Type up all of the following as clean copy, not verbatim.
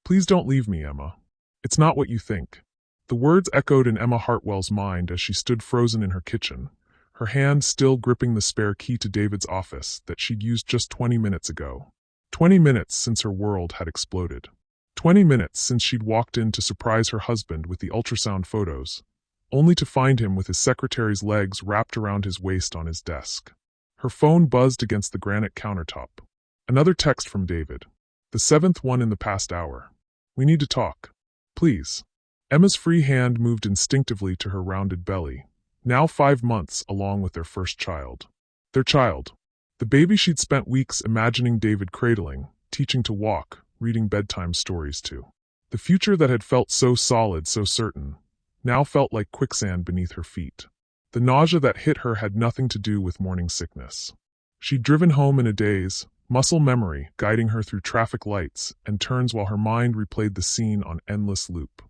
Please don't leave me, Emma. It's not what you think. The words echoed in Emma Hartwell's mind as she stood frozen in her kitchen, her hand still gripping the spare key to David's office that she'd used just 20 minutes ago. 20 minutes since her world had exploded. 20 minutes since she'd walked in to surprise her husband with the ultrasound photos, only to find him with his secretary's legs wrapped around his waist on his desk. Her phone buzzed against the granite countertop. Another text from David. The seventh one in the past hour. We need to talk. Please. Emma's free hand moved instinctively to her rounded belly, now 5 months along with their first child. Their child. The baby she'd spent weeks imagining David cradling, teaching to walk, reading bedtime stories to. The future that had felt so solid, so certain, now felt like quicksand beneath her feet. The nausea that hit her had nothing to do with morning sickness. She'd driven home in a daze, muscle memory guiding her through traffic lights and turns while her mind replayed the scene on endless loop.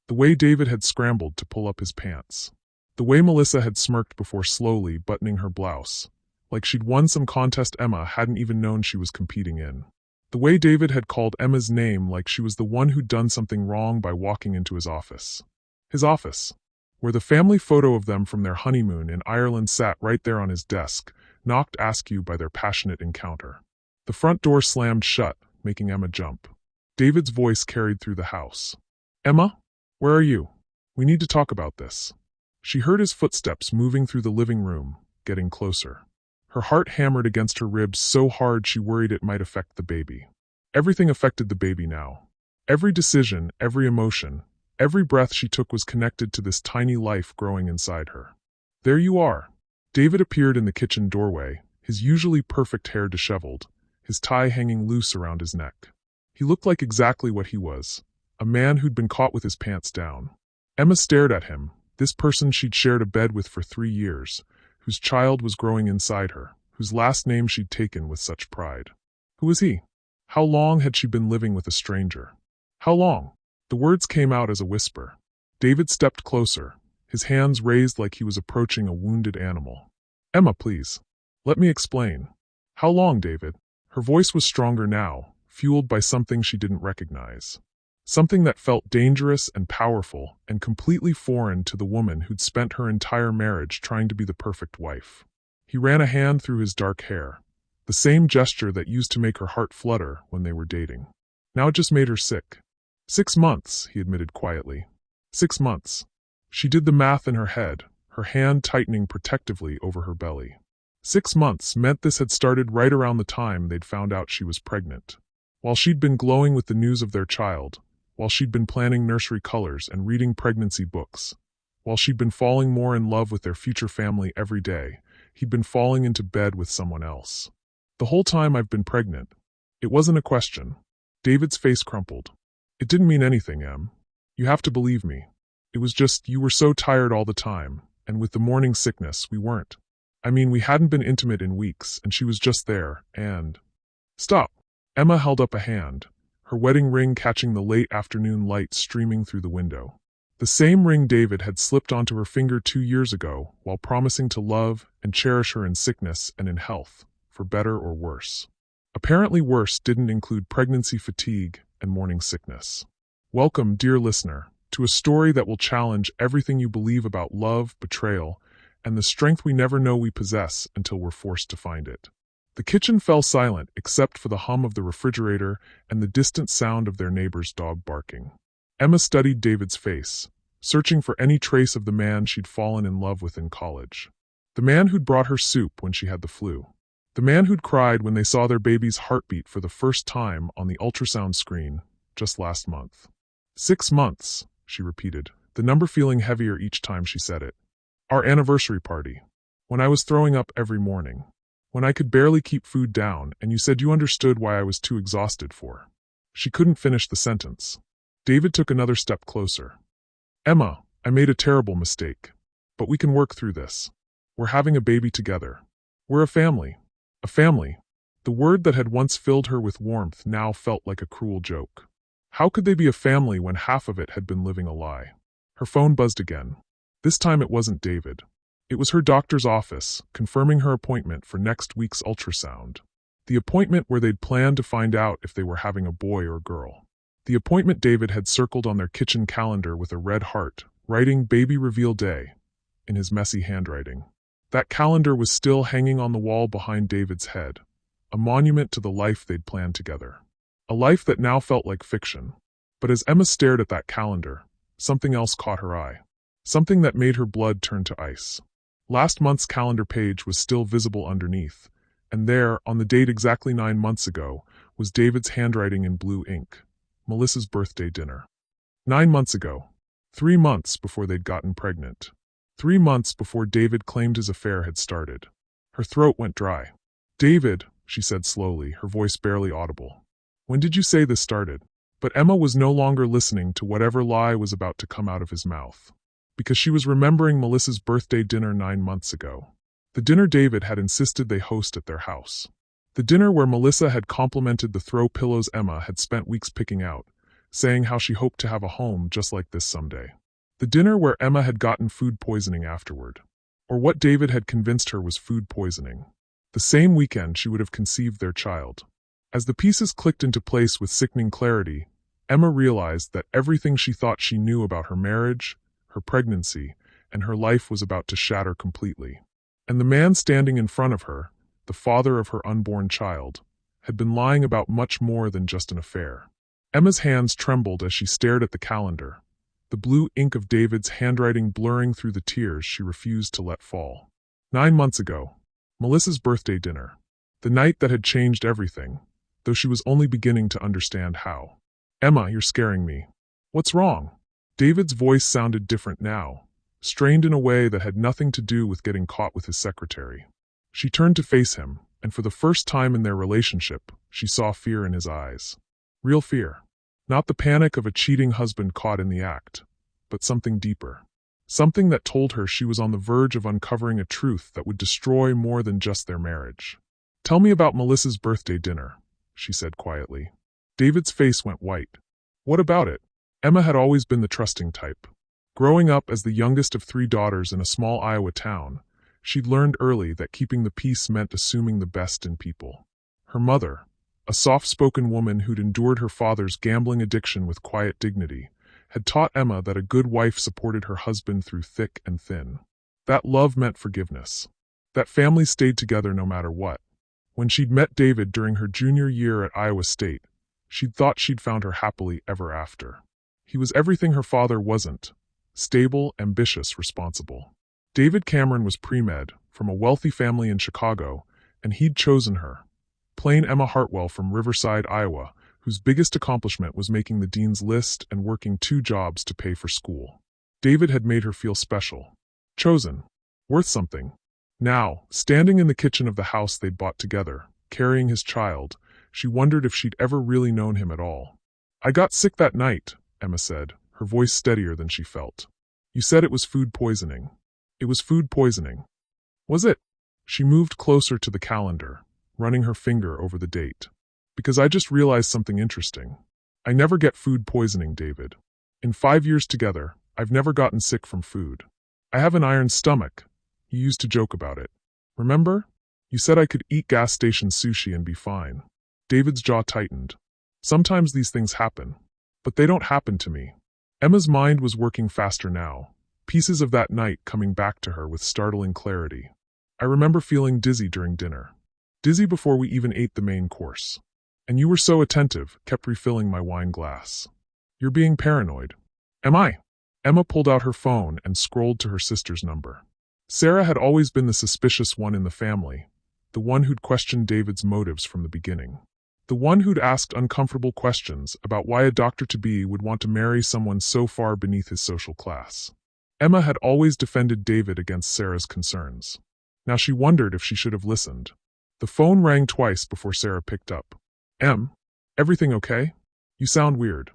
The way David had scrambled to pull up his pants. The way Melissa had smirked before slowly buttoning her blouse, like she'd won some contest Emma hadn't even known she was competing in. The way David had called Emma's name like she was the one who'd done something wrong by walking into his office. His office, where the family photo of them from their honeymoon in Ireland sat right there on his desk, knocked askew by their passionate encounter. The front door slammed shut, making Emma jump. David's voice carried through the house. Emma? Where are you? We need to talk about this. She heard his footsteps moving through the living room, getting closer. Her heart hammered against her ribs so hard she worried it might affect the baby. Everything affected the baby now. Every decision, every emotion, every breath she took was connected to this tiny life growing inside her. There you are. David appeared in the kitchen doorway, his usually perfect hair disheveled, his tie hanging loose around his neck. He looked like exactly what he was, a man who'd been caught with his pants down. Emma stared at him, this person she'd shared a bed with for 3 years, whose child was growing inside her, whose last name she'd taken with such pride. Who was he? How long had she been living with a stranger? How long? The words came out as a whisper. David stepped closer, his hands raised like he was approaching a wounded animal. Emma, please. Let me explain. How long, David? Her voice was stronger now, fueled by something she didn't recognize. Something that felt dangerous and powerful and completely foreign to the woman who'd spent her entire marriage trying to be the perfect wife. He ran a hand through his dark hair, the same gesture that used to make her heart flutter when they were dating. Now it just made her sick. 6 months, he admitted quietly. 6 months. She did the math in her head, her hand tightening protectively over her belly. 6 months meant this had started right around the time they'd found out she was pregnant. While she'd been glowing with the news of their child, while she'd been planning nursery colors and reading pregnancy books, while she'd been falling more in love with their future family every day, he'd been falling into bed with someone else. The whole time I've been pregnant. It wasn't a question. David's face crumpled. It didn't mean anything, Em. You have to believe me. It was just you were so tired all the time, and with the morning sickness, we weren't. I mean, we hadn't been intimate in weeks, and she was just there, and... Stop. Emma held up a hand, her wedding ring catching the late afternoon light streaming through the window. The same ring David had slipped onto her finger 2 years ago while promising to love and cherish her in sickness and in health, for better or worse. Apparently worse didn't include pregnancy fatigue and morning sickness. Welcome, dear listener, to a story that will challenge everything you believe about love, betrayal, and the strength we never know we possess until we're forced to find it. The kitchen fell silent except for the hum of the refrigerator and the distant sound of their neighbor's dog barking. Emma studied David's face, searching for any trace of the man she'd fallen in love with in college. The man who'd brought her soup when she had the flu. The man who'd cried when they saw their baby's heartbeat for the first time on the ultrasound screen just last month. 6 months, she repeated, the number feeling heavier each time she said it. Our anniversary party. When I was throwing up every morning. When I could barely keep food down and you said you understood why I was too exhausted for. She couldn't finish the sentence. David took another step closer. Emma, I made a terrible mistake. But we can work through this. We're having a baby together. We're a family. A family. The word that had once filled her with warmth now felt like a cruel joke. How could they be a family when half of it had been living a lie? Her phone buzzed again. This time it wasn't David. It was her doctor's office, confirming her appointment for next week's ultrasound. The appointment where they'd planned to find out if they were having a boy or girl. The appointment David had circled on their kitchen calendar with a red heart, writing "Baby Reveal Day" in his messy handwriting. That calendar was still hanging on the wall behind David's head, a monument to the life they'd planned together. A life that now felt like fiction. But as Emma stared at that calendar, something else caught her eye. Something that made her blood turn to ice. Last month's calendar page was still visible underneath, and there, on the date exactly 9 months ago, was David's handwriting in blue ink. Melissa's birthday dinner. 9 months ago. 3 months before they'd gotten pregnant. 3 months before David claimed his affair had started. Her throat went dry. "David," she said slowly, her voice barely audible. "When did you say this started?" But Emma was no longer listening to whatever lie was about to come out of his mouth. Because she was remembering Melissa's birthday dinner 9 months ago. The dinner David had insisted they host at their house. The dinner where Melissa had complimented the throw pillows Emma had spent weeks picking out, saying how she hoped to have a home just like this someday. The dinner where Emma had gotten food poisoning afterward. Or what David had convinced her was food poisoning. The same weekend she would have conceived their child. As the pieces clicked into place with sickening clarity, Emma realized that everything she thought she knew about her marriage, her pregnancy, and her life was about to shatter completely. And the man standing in front of her, the father of her unborn child, had been lying about much more than just an affair. Emma's hands trembled as she stared at the calendar, the blue ink of David's handwriting blurring through the tears she refused to let fall. 9 months ago, Melissa's birthday dinner. The night that had changed everything, though she was only beginning to understand how. "Emma, you're scaring me." "What's wrong?" David's voice sounded different now, strained in a way that had nothing to do with getting caught with his secretary. She turned to face him, and for the first time in their relationship, she saw fear in his eyes. Real fear. Not the panic of a cheating husband caught in the act, but something deeper. Something that told her she was on the verge of uncovering a truth that would destroy more than just their marriage. "Tell me about Melissa's birthday dinner," she said quietly. David's face went white. "What about it?" Emma had always been the trusting type. Growing up as the youngest of 3 daughters in a small Iowa town, she'd learned early that keeping the peace meant assuming the best in people. Her mother, a soft-spoken woman who'd endured her father's gambling addiction with quiet dignity, had taught Emma that a good wife supported her husband through thick and thin. That love meant forgiveness. That families stayed together no matter what. When she'd met David during her junior year at Iowa State, she'd thought she'd found her happily ever after. He was everything her father wasn't: stable, ambitious, responsible. David Cameron was pre-med, from a wealthy family in Chicago, and he'd chosen her. Plain Emma Hartwell from Riverside, Iowa, whose biggest accomplishment was making the dean's list and working 2 jobs to pay for school. David had made her feel special. Chosen. Worth something. Now, standing in the kitchen of the house they'd bought together, carrying his child, she wondered if she'd ever really known him at all. "I got sick that night," Emma said, her voice steadier than she felt. "You said it was food poisoning." "It was food poisoning." "Was it?" She moved closer to the calendar, running her finger over the date. "Because I just realized something interesting. I never get food poisoning, David. In 5 years together, I've never gotten sick from food. I have an iron stomach." You used to joke about it. "Remember? You said I could eat gas station sushi and be fine." David's jaw tightened. "Sometimes these things happen. But they don't happen to me." Emma's mind was working faster now, pieces of that night coming back to her with startling clarity. "I remember feeling dizzy during dinner. Dizzy before we even ate the main course. And you were so attentive, kept refilling my wine glass. You're being paranoid." "Am I?" Emma pulled out her phone and scrolled to her sister's number. Sarah had always been the suspicious one in the family, the one who'd questioned David's motives from the beginning. The one who'd asked uncomfortable questions about why a doctor-to-be would want to marry someone so far beneath his social class. Emma had always defended David against Sarah's concerns. Now she wondered if she should have listened. The phone rang twice before Sarah picked up. Everything okay? You sound weird."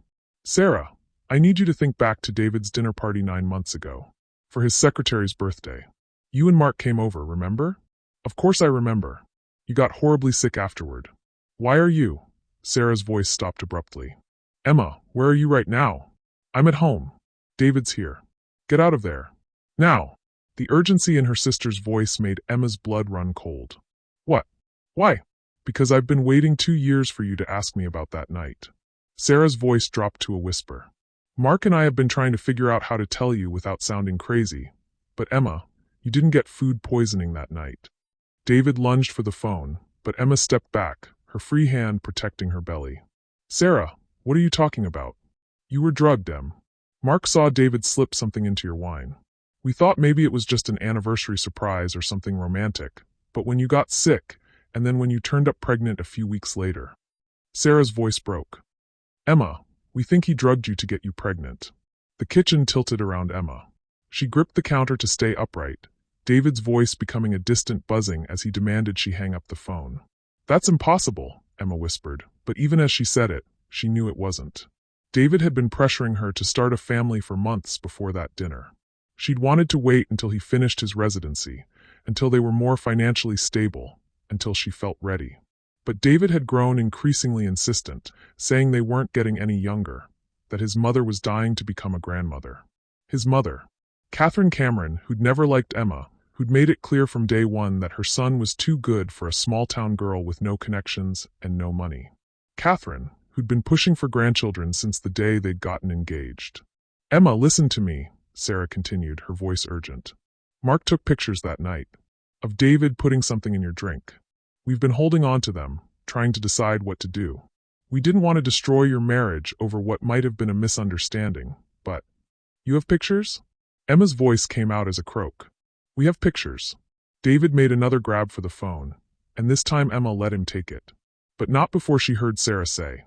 "Sarah, I need you to think back to David's dinner party 9 months ago. For his secretary's birthday. You and Mark came over, remember?" "Of course I remember. You got horribly sick afterward." "Why are you?" Sarah's voice stopped abruptly. "Emma, where are you right now?" "I'm at home. David's here. Get out of there. Now." The urgency in her sister's voice made Emma's blood run cold. "What? Why?" "Because I've been waiting 2 years for you to ask me about that night." Sarah's voice dropped to a whisper. Mark and I have been trying to figure out how to tell you without sounding crazy. But Emma, you didn't get food poisoning that night. David lunged for the phone, but Emma stepped back, her free hand protecting her belly. Sarah, what are you talking about? You were drugged, Em. Mark saw David slip something into your wine. We thought maybe it was just an anniversary surprise or something romantic, but when you got sick, and then when you turned up pregnant a few weeks later. Sarah's voice broke. Emma, we think he drugged you to get you pregnant. The kitchen tilted around Emma. She gripped the counter to stay upright, David's voice becoming a distant buzzing as he demanded she hang up the phone. That's impossible, Emma whispered, but even as she said it, she knew it wasn't. David had been pressuring her to start a family for months before that dinner. She'd wanted to wait until he finished his residency, until they were more financially stable, until she felt ready. But David had grown increasingly insistent, saying they weren't getting any younger, that his mother was dying to become a grandmother. His mother, Catherine Cameron, who'd never liked Emma, who'd made it clear from day one that her son was too good for a small-town girl with no connections and no money. Catherine, who'd been pushing for grandchildren since the day they'd gotten engaged. Emma, listen to me, Sarah continued, her voice urgent. Mark took pictures that night of David putting something in your drink. We've been holding on to them, trying to decide what to do. We didn't want to destroy your marriage over what might have been a misunderstanding, but... You have pictures? Emma's voice came out as a croak. We have pictures. David made another grab for the phone, and this time Emma let him take it. But not before she heard Sarah say,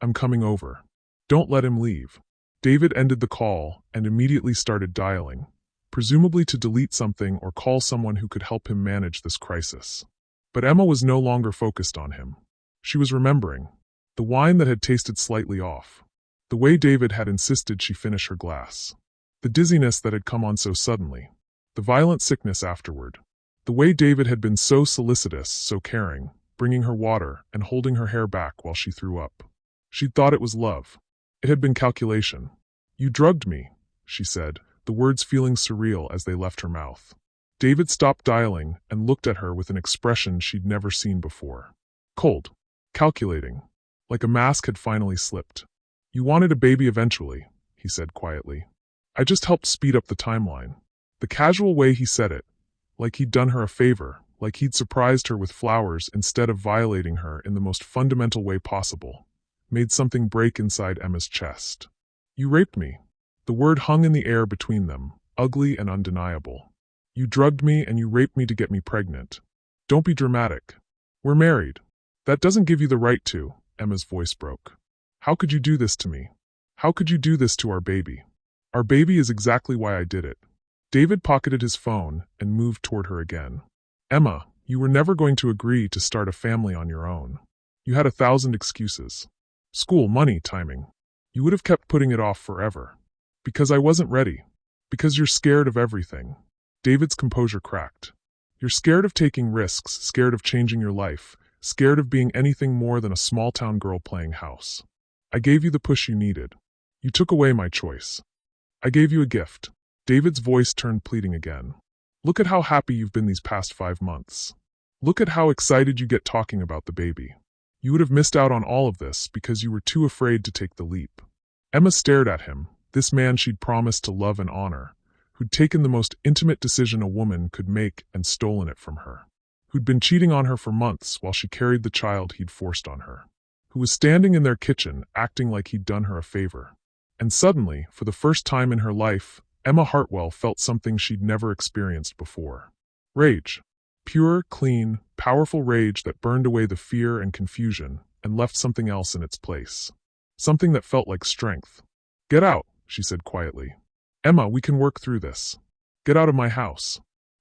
I'm coming over. Don't let him leave. David ended the call and immediately started dialing, presumably to delete something or call someone who could help him manage this crisis. But Emma was no longer focused on him. She was remembering the wine that had tasted slightly off, the way David had insisted she finish her glass, the dizziness that had come on so suddenly, the violent sickness afterward, the way David had been so solicitous, so caring, bringing her water and holding her hair back while she threw up. She'd thought it was love. It had been calculation. You drugged me, she said, the words feeling surreal as they left her mouth. David stopped dialing and looked at her with an expression she'd never seen before. Cold. Calculating. Like a mask had finally slipped. You wanted a baby eventually, he said quietly. I just helped speed up the timeline. The casual way he said it, like he'd done her a favor, like he'd surprised her with flowers instead of violating her in the most fundamental way possible, made something break inside Emma's chest. You raped me. The word hung in the air between them, ugly and undeniable. You drugged me and you raped me to get me pregnant. Don't be dramatic. We're married. That doesn't give you the right to, Emma's voice broke. How could you do this to me? How could you do this to our baby? Our baby is exactly why I did it. David pocketed his phone and moved toward her again. Emma, you were never going to agree to start a family on your own. You had 1,000 excuses. School, money, timing. You would have kept putting it off forever. Because I wasn't ready. Because you're scared of everything. David's composure cracked. You're scared of taking risks, scared of changing your life, scared of being anything more than a small-town girl playing house. I gave you the push you needed. You took away my choice. I gave you a gift. David's voice turned pleading again. Look at how happy you've been these past 5 months. Look at how excited you get talking about the baby. You would have missed out on all of this because you were too afraid to take the leap. Emma stared at him, this man she'd promised to love and honor, who'd taken the most intimate decision a woman could make and stolen it from her, who'd been cheating on her for months while she carried the child he'd forced on her, who was standing in their kitchen acting like he'd done her a favor. And suddenly, for the first time in her life, Emma Hartwell felt something she'd never experienced before. Rage. Pure, clean, powerful rage that burned away the fear and confusion and left something else in its place. Something that felt like strength. Get out, she said quietly. Emma, we can work through this. Get out of my house.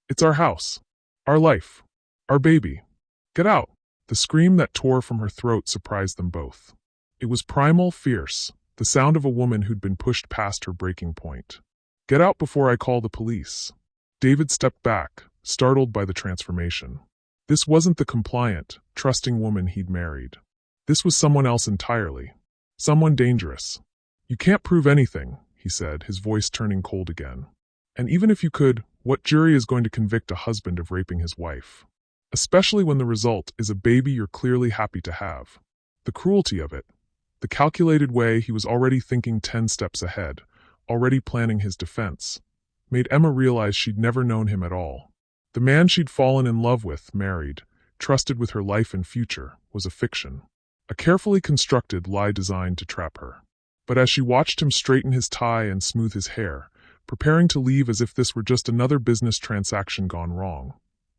It's our house. Our life. Our baby. Get out. The scream that tore from her throat surprised them both. It was primal, fierce, the sound of a woman who'd been pushed past her breaking point. Get out before I call the police. David stepped back, startled by the transformation. This wasn't the compliant, trusting woman he'd married. This was someone else entirely. Someone dangerous. You can't prove anything, he said, his voice turning cold again. And even if you could, what jury is going to convict a husband of raping his wife? Especially when the result is a baby you're clearly happy to have. The cruelty of it. The calculated way he was already thinking 10 steps ahead, already planning his defense, made Emma realize she'd never known him at all. The man she'd fallen in love with, married, trusted with her life and future, was a fiction. A carefully constructed lie designed to trap her. But as she watched him straighten his tie and smooth his hair, preparing to leave as if this were just another business transaction gone wrong,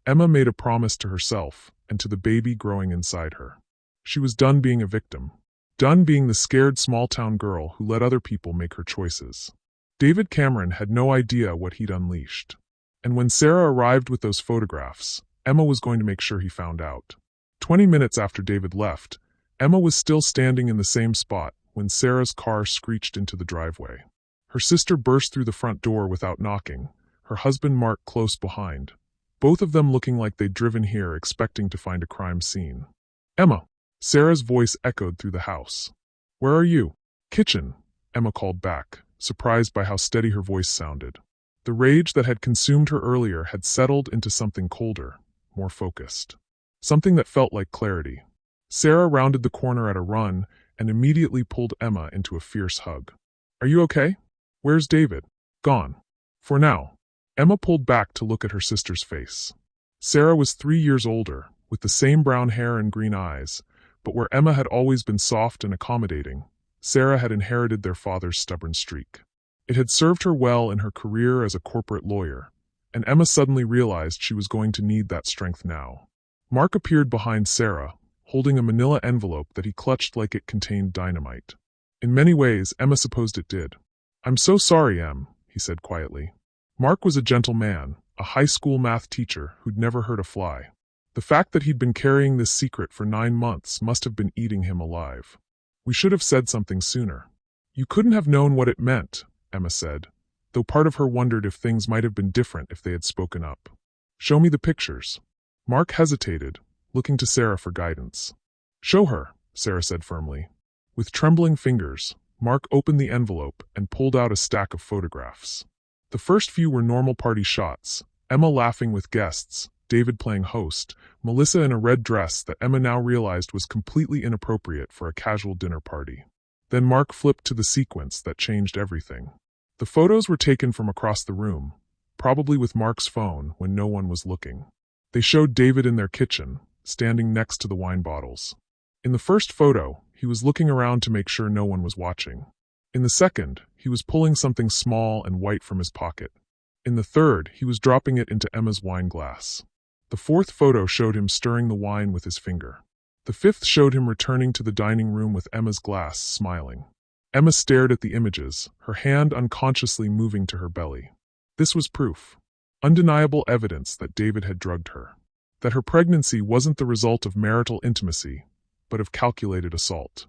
Emma made a promise to herself and to the baby growing inside her. She was done being a victim. Done being the scared small-town girl who let other people make her choices. David Cameron had no idea what he'd unleashed. And when Sarah arrived with those photographs, Emma was going to make sure he found out. 20 minutes after David left, Emma was still standing in the same spot when Sarah's car screeched into the driveway. Her sister burst through the front door without knocking, her husband Mark close behind, both of them looking like they'd driven here expecting to find a crime scene. "Emma!" Sarah's voice echoed through the house. "Where are you?" "Kitchen," Emma called back, surprised by how steady her voice sounded. The rage that had consumed her earlier had settled into something colder, more focused. Something that felt like clarity. Sarah rounded the corner at a run and immediately pulled Emma into a fierce hug. "Are you okay? Where's David?" "Gone. For now." Emma pulled back to look at her sister's face. Sarah was 3 years older, with the same brown hair and green eyes, but where Emma had always been soft and accommodating, Sarah had inherited their father's stubborn streak. It had served her well in her career as a corporate lawyer, and Emma suddenly realized she was going to need that strength now. Mark appeared behind Sarah, holding a manila envelope that he clutched like it contained dynamite. In many ways, Emma supposed it did. "I'm so sorry, Em," he said quietly. Mark was a gentle man, a high school math teacher who'd never hurt a fly. The fact that he'd been carrying this secret for 9 months must have been eating him alive. "We should have said something sooner." "You couldn't have known what it meant," Emma said, though part of her wondered if things might have been different if they had spoken up. "Show me the pictures." Mark hesitated, looking to Sarah for guidance. "Show her," Sarah said firmly. With trembling fingers, Mark opened the envelope and pulled out a stack of photographs. The first few were normal party shots, Emma laughing with guests, David playing host, Melissa in a red dress that Emma now realized was completely inappropriate for a casual dinner party. Then Mark flipped to the sequence that changed everything. The photos were taken from across the room, probably with Mark's phone when no one was looking. They showed David in their kitchen, standing next to the wine bottles. In the first photo, he was looking around to make sure no one was watching. In the second, he was pulling something small and white from his pocket. In the third, he was dropping it into Emma's wine glass. The fourth photo showed him stirring the wine with his finger. The fifth showed him returning to the dining room with Emma's glass, smiling. Emma stared at the images, her hand unconsciously moving to her belly. This was proof. Undeniable evidence that David had drugged her. That her pregnancy wasn't the result of marital intimacy, but of calculated assault.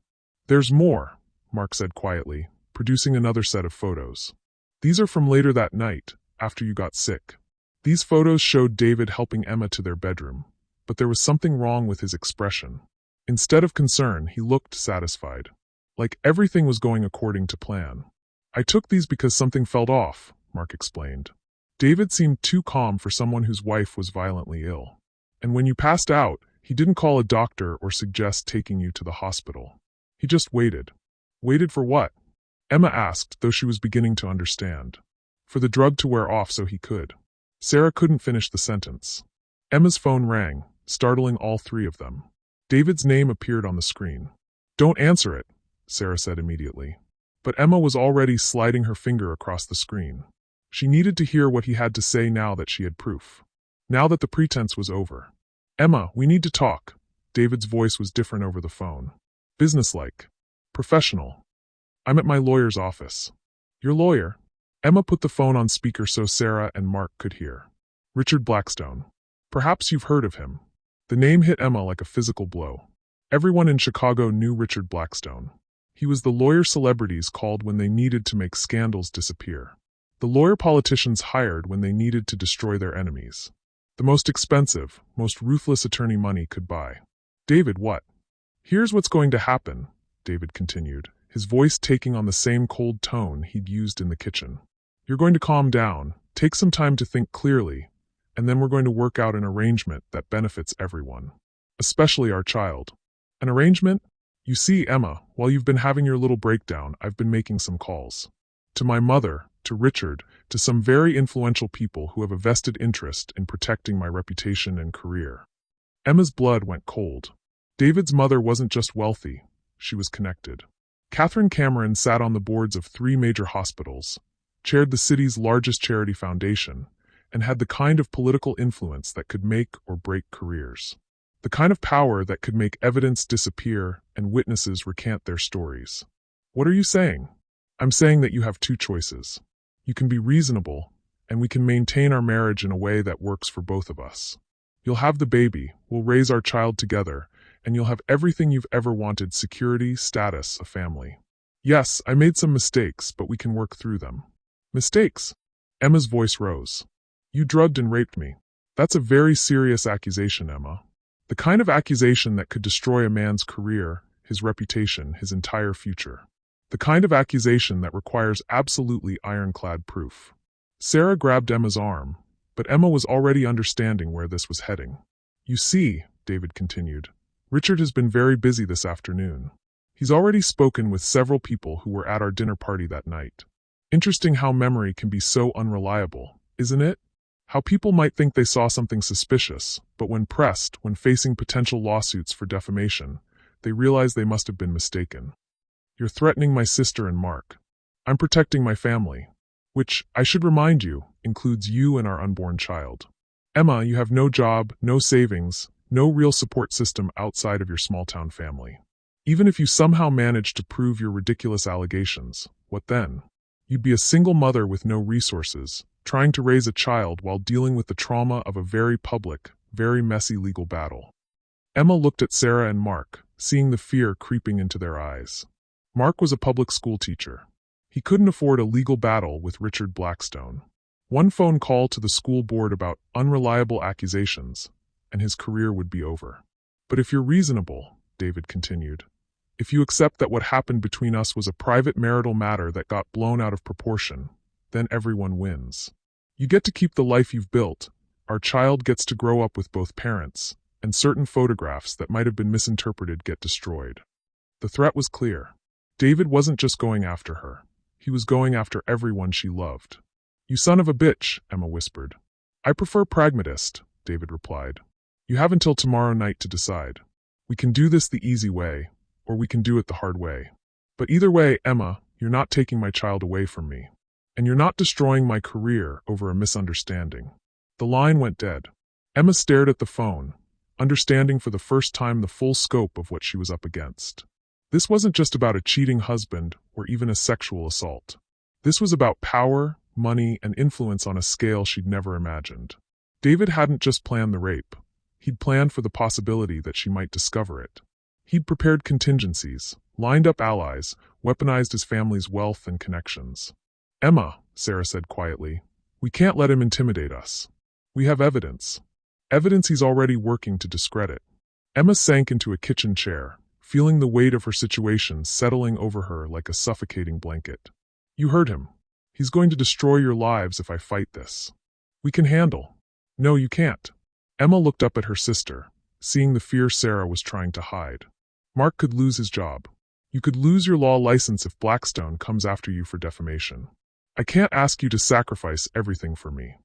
"There's more," Mark said quietly, producing another set of photos. "These are from later that night, after you got sick." These photos showed David helping Emma to their bedroom, but there was something wrong with his expression. Instead of concern, he looked satisfied. Like everything was going according to plan. "I took these because something felt off," Mark explained. "David seemed too calm for someone whose wife was violently ill. And when you passed out, he didn't call a doctor or suggest taking you to the hospital. He just waited." "Waited for what?" Emma asked, though she was beginning to understand. "For the drug to wear off so he could." Sarah couldn't finish the sentence. Emma's phone rang, startling all three of them. David's name appeared on the screen. "Don't answer it," Sarah said immediately. But Emma was already sliding her finger across the screen. She needed to hear what he had to say now that she had proof. Now that the pretense was over. "Emma, we need to talk." David's voice was different over the phone. Businesslike. Professional. "I'm at my lawyer's office." "Your lawyer?" Emma put the phone on speaker so Sarah and Mark could hear. "Richard Blackstone. Perhaps you've heard of him." The name hit Emma like a physical blow. Everyone in Chicago knew Richard Blackstone. He was the lawyer celebrities called when they needed to make scandals disappear. The lawyer politicians hired when they needed to destroy their enemies. The most expensive, most ruthless attorney money could buy. "David, what?" "Here's what's going to happen," David continued, his voice taking on the same cold tone he'd used in the kitchen. "You're going to calm down, take some time to think clearly, and then we're going to work out an arrangement that benefits everyone. Especially our child." "An arrangement?" You see, Emma, while you've been having your little breakdown, I've been making some calls. To my mother, to Richard, to some very influential people who have a vested interest in protecting my reputation and career. Emma's blood went cold. David's mother wasn't just wealthy, she was connected. Catherine Cameron sat on the boards of 3 major hospitals, chaired the city's largest charity foundation, and had the kind of political influence that could make or break careers. The kind of power that could make evidence disappear and witnesses recant their stories. What are you saying? I'm saying that you have 2 choices. You can be reasonable, and we can maintain our marriage in a way that works for both of us. You'll have the baby, we'll raise our child together, and you'll have everything you've ever wanted: security, status, a family. Yes, I made some mistakes, but we can work through them. Mistakes? Emma's voice rose. You drugged and raped me. That's a very serious accusation, Emma. The kind of accusation that could destroy a man's career, his reputation, his entire future. The kind of accusation that requires absolutely ironclad proof. Sarah grabbed Emma's arm, but Emma was already understanding where this was heading. You see, David continued, Richard has been very busy this afternoon. He's already spoken with several people who were at our dinner party that night. Interesting how memory can be so unreliable, isn't it? How people might think they saw something suspicious, but when pressed, when facing potential lawsuits for defamation, they realize they must have been mistaken. You're threatening my sister and Mark. I'm protecting my family, which, I should remind you, includes you and our unborn child. Emma, you have no job, no savings, no real support system outside of your small-town family. Even if you somehow managed to prove your ridiculous allegations, what then? You'd be a single mother with no resources, trying to raise a child while dealing with the trauma of a very public, very messy legal battle. Emma looked at Sarah and Mark, seeing the fear creeping into their eyes. Mark was a public school teacher. He couldn't afford a legal battle with Richard Blackstone. One phone call to the school board about unreliable accusations, and his career would be over. But if you're reasonable, David continued, if you accept that what happened between us was a private marital matter that got blown out of proportion, then everyone wins. You get to keep the life you've built, our child gets to grow up with both parents, and certain photographs that might have been misinterpreted get destroyed. The threat was clear. David wasn't just going after her. He was going after everyone she loved. You son of a bitch, Emma whispered. I prefer pragmatist, David replied. You have until tomorrow night to decide. We can do this the easy way, or we can do it the hard way. But either way, Emma, you're not taking my child away from me. And you're not destroying my career over a misunderstanding. The line went dead. Emma stared at the phone, understanding for the first time the full scope of what she was up against. This wasn't just about a cheating husband or even a sexual assault. This was about power, money, and influence on a scale she'd never imagined. David hadn't just planned the rape. He'd planned for the possibility that she might discover it. He'd prepared contingencies, lined up allies, weaponized his family's wealth and connections. Emma, Sarah said quietly, we can't let him intimidate us. We have evidence. Evidence he's already working to discredit. Emma sank into a kitchen chair, feeling the weight of her situation settling over her like a suffocating blanket. You heard him. He's going to destroy your lives if I fight this. We can handle. No, you can't. Emma looked up at her sister, seeing the fear Sarah was trying to hide. Mark could lose his job. You could lose your law license if Blackstone comes after you for defamation. I can't ask you to sacrifice everything for me.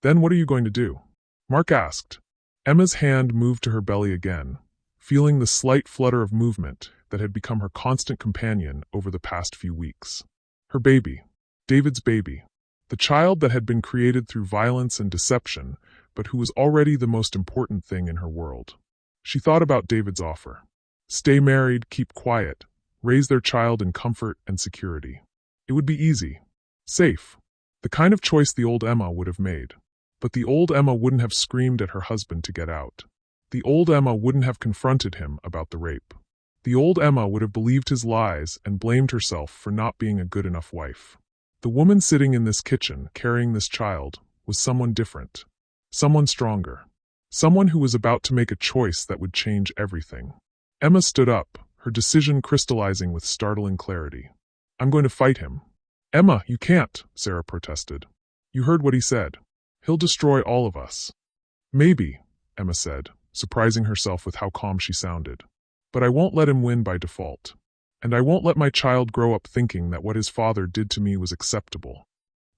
Then what are you going to do? Mark asked. Emma's hand moved to her belly again, feeling the slight flutter of movement that had become her constant companion over the past few weeks. Her baby. David's baby. The child that had been created through violence and deception, but who was already the most important thing in her world. She thought about David's offer. Stay married, keep quiet, raise their child in comfort and security. It would be easy. Safe. The kind of choice the old Emma would have made. But the old Emma wouldn't have screamed at her husband to get out. The old Emma wouldn't have confronted him about the rape. The old Emma would have believed his lies and blamed herself for not being a good enough wife. The woman sitting in this kitchen, carrying this child, was someone different. Someone stronger. Someone who was about to make a choice that would change everything. Emma stood up, her decision crystallizing with startling clarity. I'm going to fight him. Emma, you can't, Sarah protested. You heard what he said. He'll destroy all of us. Maybe, Emma said, surprising herself with how calm she sounded. But I won't let him win by default. And I won't let my child grow up thinking that what his father did to me was acceptable.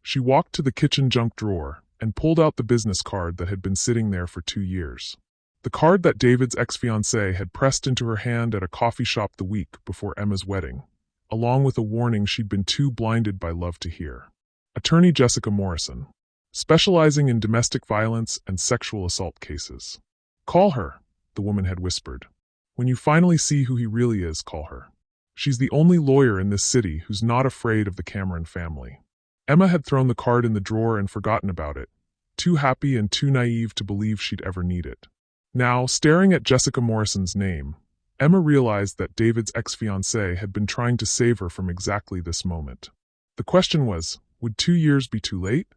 She walked to the kitchen junk drawer and pulled out the business card that had been sitting there for 2 years. The card that David's ex-fiancée had pressed into her hand at a coffee shop the week before Emma's wedding, along with a warning she'd been too blinded by love to hear. Attorney Jessica Morrison, specializing in domestic violence and sexual assault cases. Call her, the woman had whispered. When you finally see who he really is, call her. She's the only lawyer in this city who's not afraid of the Cameron family. Emma had thrown the card in the drawer and forgotten about it, too happy and too naive to believe she'd ever need it. Now, staring at Jessica Morrison's name, Emma realized that David's ex-fiancée had been trying to save her from exactly this moment. The question was, would 2 years be too late?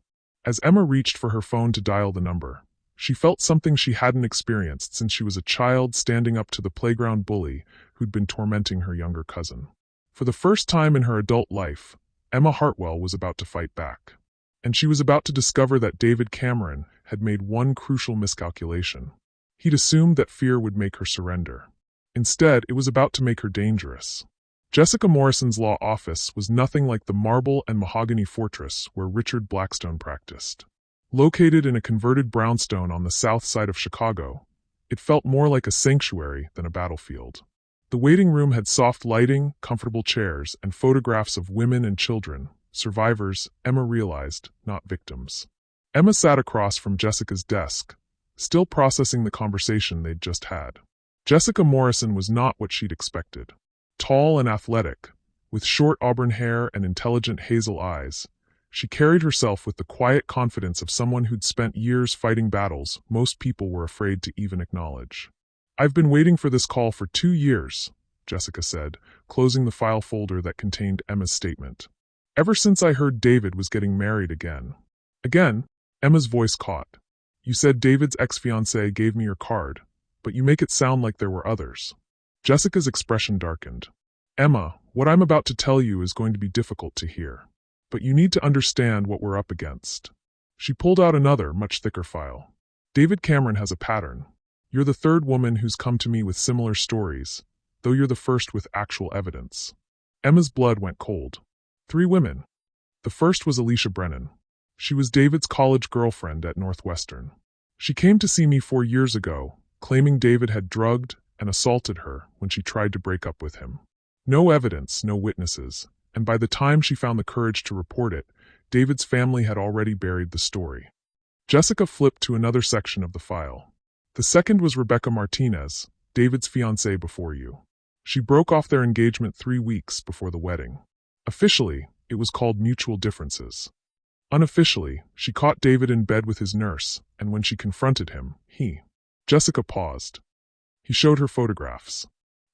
As Emma reached for her phone to dial the number, she felt something she hadn't experienced since she was a child standing up to the playground bully who'd been tormenting her younger cousin. For the first time in her adult life, Emma Hartwell was about to fight back. And she was about to discover that David Cameron had made one crucial miscalculation. He'd assumed that fear would make her surrender. Instead, it was about to make her dangerous. Jessica Morrison's law office was nothing like the marble and mahogany fortress where Richard Blackstone practiced. Located in a converted brownstone on the south side of Chicago, it felt more like a sanctuary than a battlefield. The waiting room had soft lighting, comfortable chairs, and photographs of women and children, survivors, Emma realized, not victims. Emma sat across from Jessica's desk, still processing the conversation they'd just had. Jessica Morrison was not what she'd expected. Tall and athletic, with short auburn hair and intelligent hazel eyes, she carried herself with the quiet confidence of someone who'd spent years fighting battles most people were afraid to even acknowledge. "I've been waiting for this call for 2 years, Jessica said, closing the file folder that contained Emma's statement. "Ever since I heard David was getting married again." Again, Emma's voice caught. "You said David's ex-fiancée gave me your card, but you make it sound like there were others." Jessica's expression darkened. "Emma, what I'm about to tell you is going to be difficult to hear. But you need to understand what we're up against." She pulled out another, much thicker file. "David Cameron has a pattern. You're the third woman who's come to me with similar stories, though you're the first with actual evidence." Emma's blood went cold. 3 women. The first was Alicia Brennan. She was David's college girlfriend at Northwestern. She came to see me 4 years ago, claiming David had drugged and assaulted her when she tried to break up with him. No evidence, no witnesses, and by the time she found the courage to report it, David's family had already buried the story. Jessica flipped to another section of the file. The second was Rebecca Martinez, David's fiancée before you. She broke off their engagement 3 weeks before the wedding. Officially, it was called Mutual Differences. Unofficially, she caught David in bed with his nurse, and when she confronted him, Jessica paused. He showed her photographs.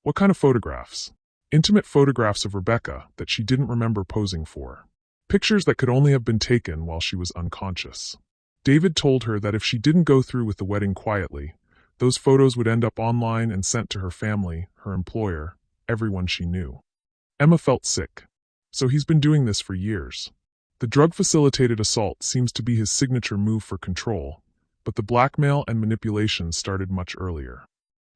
What kind of photographs? Intimate photographs of Rebecca that she didn't remember posing for. Pictures that could only have been taken while she was unconscious. David told her that if she didn't go through with the wedding quietly, those photos would end up online and sent to her family, her employer, everyone she knew. Emma felt sick. So he's been doing this for years. The drug-facilitated assault seems to be his signature move for control, but the blackmail and manipulation started much earlier.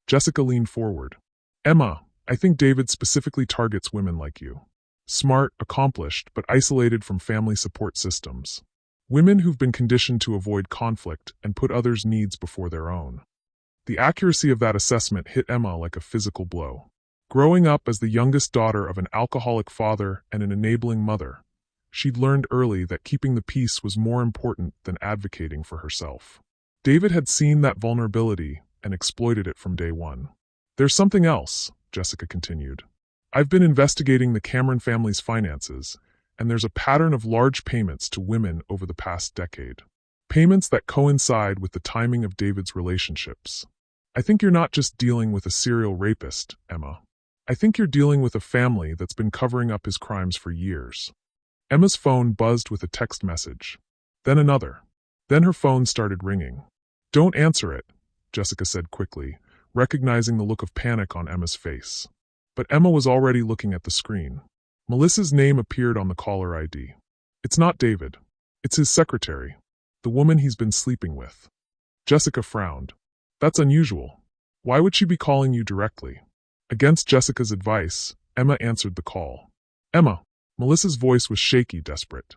Jessica leaned forward. "Emma, I think David specifically targets women like you. Smart, accomplished, but isolated from family support systems. Women who've been conditioned to avoid conflict and put others' needs before their own." The accuracy of that assessment hit Emma like a physical blow. Growing up as the youngest daughter of an alcoholic father and an enabling mother, she'd learned early that keeping the peace was more important than advocating for herself. David had seen that vulnerability and exploited it from day one. "There's something else," Jessica continued. "I've been investigating the Cameron family's finances, and there's a pattern of large payments to women over the past decade. Payments that coincide with the timing of David's relationships. I think you're not just dealing with a serial rapist, Emma. I think you're dealing with a family that's been covering up his crimes for years." Emma's phone buzzed with a text message. Then another. Then her phone started ringing. "Don't answer it," Jessica said quickly, recognizing the look of panic on Emma's face. But Emma was already looking at the screen. Melissa's name appeared on the caller ID. "It's not David. It's his secretary, the woman he's been sleeping with." Jessica frowned. "That's unusual. Why would she be calling you directly?" Against Jessica's advice, Emma answered the call. Emma. Melissa's voice was shaky, desperate.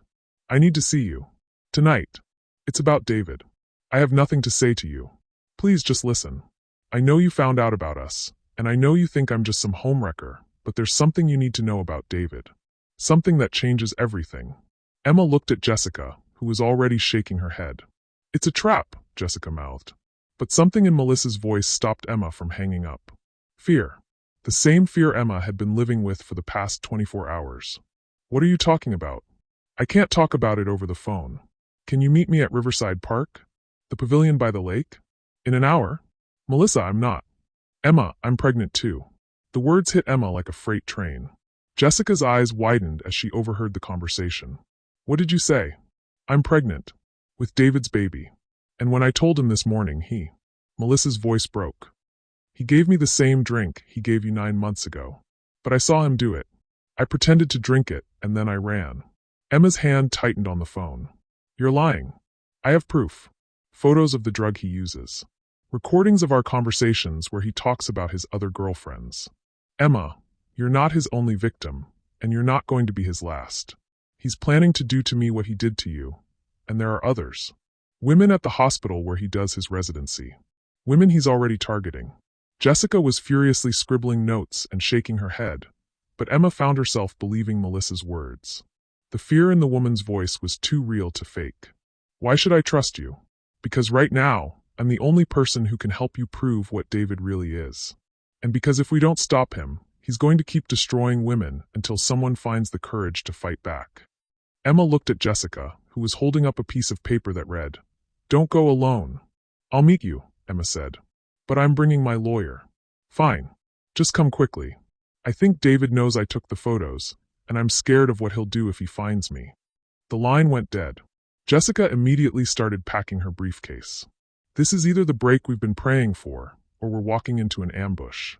I need to see you. Tonight. It's about David. I have nothing to say to you. Please just listen. I know you found out about us, and I know you think I'm just some homewrecker, but there's something you need to know about David. Something that changes everything. Emma looked at Jessica, who was already shaking her head. It's a trap, Jessica mouthed. But something in Melissa's voice stopped Emma from hanging up. Fear. The same fear Emma had been living with for the past 24 hours. What are you talking about? I can't talk about it over the phone. Can you meet me at Riverside Park? The pavilion by the lake? In an hour? Melissa, I'm not. Emma, I'm pregnant too. The words hit Emma like a freight train. Jessica's eyes widened as she overheard the conversation. What did you say? I'm pregnant. With David's baby. And when I told him this morning, Melissa's voice broke. He gave me the same drink he gave you 9 months ago. But I saw him do it. I pretended to drink it, and then I ran. Emma's hand tightened on the phone. You're lying. I have proof. Photos of the drug he uses. Recordings of our conversations where he talks about his other girlfriends. Emma, you're not his only victim, and you're not going to be his last. He's planning to do to me what he did to you, and there are others. Women at the hospital where he does his residency. Women he's already targeting. Jessica was furiously scribbling notes and shaking her head, but Emma found herself believing Melissa's words. The fear in the woman's voice was too real to fake. Why should I trust you? Because right now, I'm the only person who can help you prove what David really is. And because if we don't stop him, he's going to keep destroying women until someone finds the courage to fight back. Emma looked at Jessica, who was holding up a piece of paper that read, Don't go alone. I'll meet you, Emma said. But I'm bringing my lawyer. Fine. Just come quickly. I think David knows I took the photos, and I'm scared of what he'll do if he finds me. The line went dead. Jessica immediately started packing her briefcase. This is either the break we've been praying for, or we're walking into an ambush.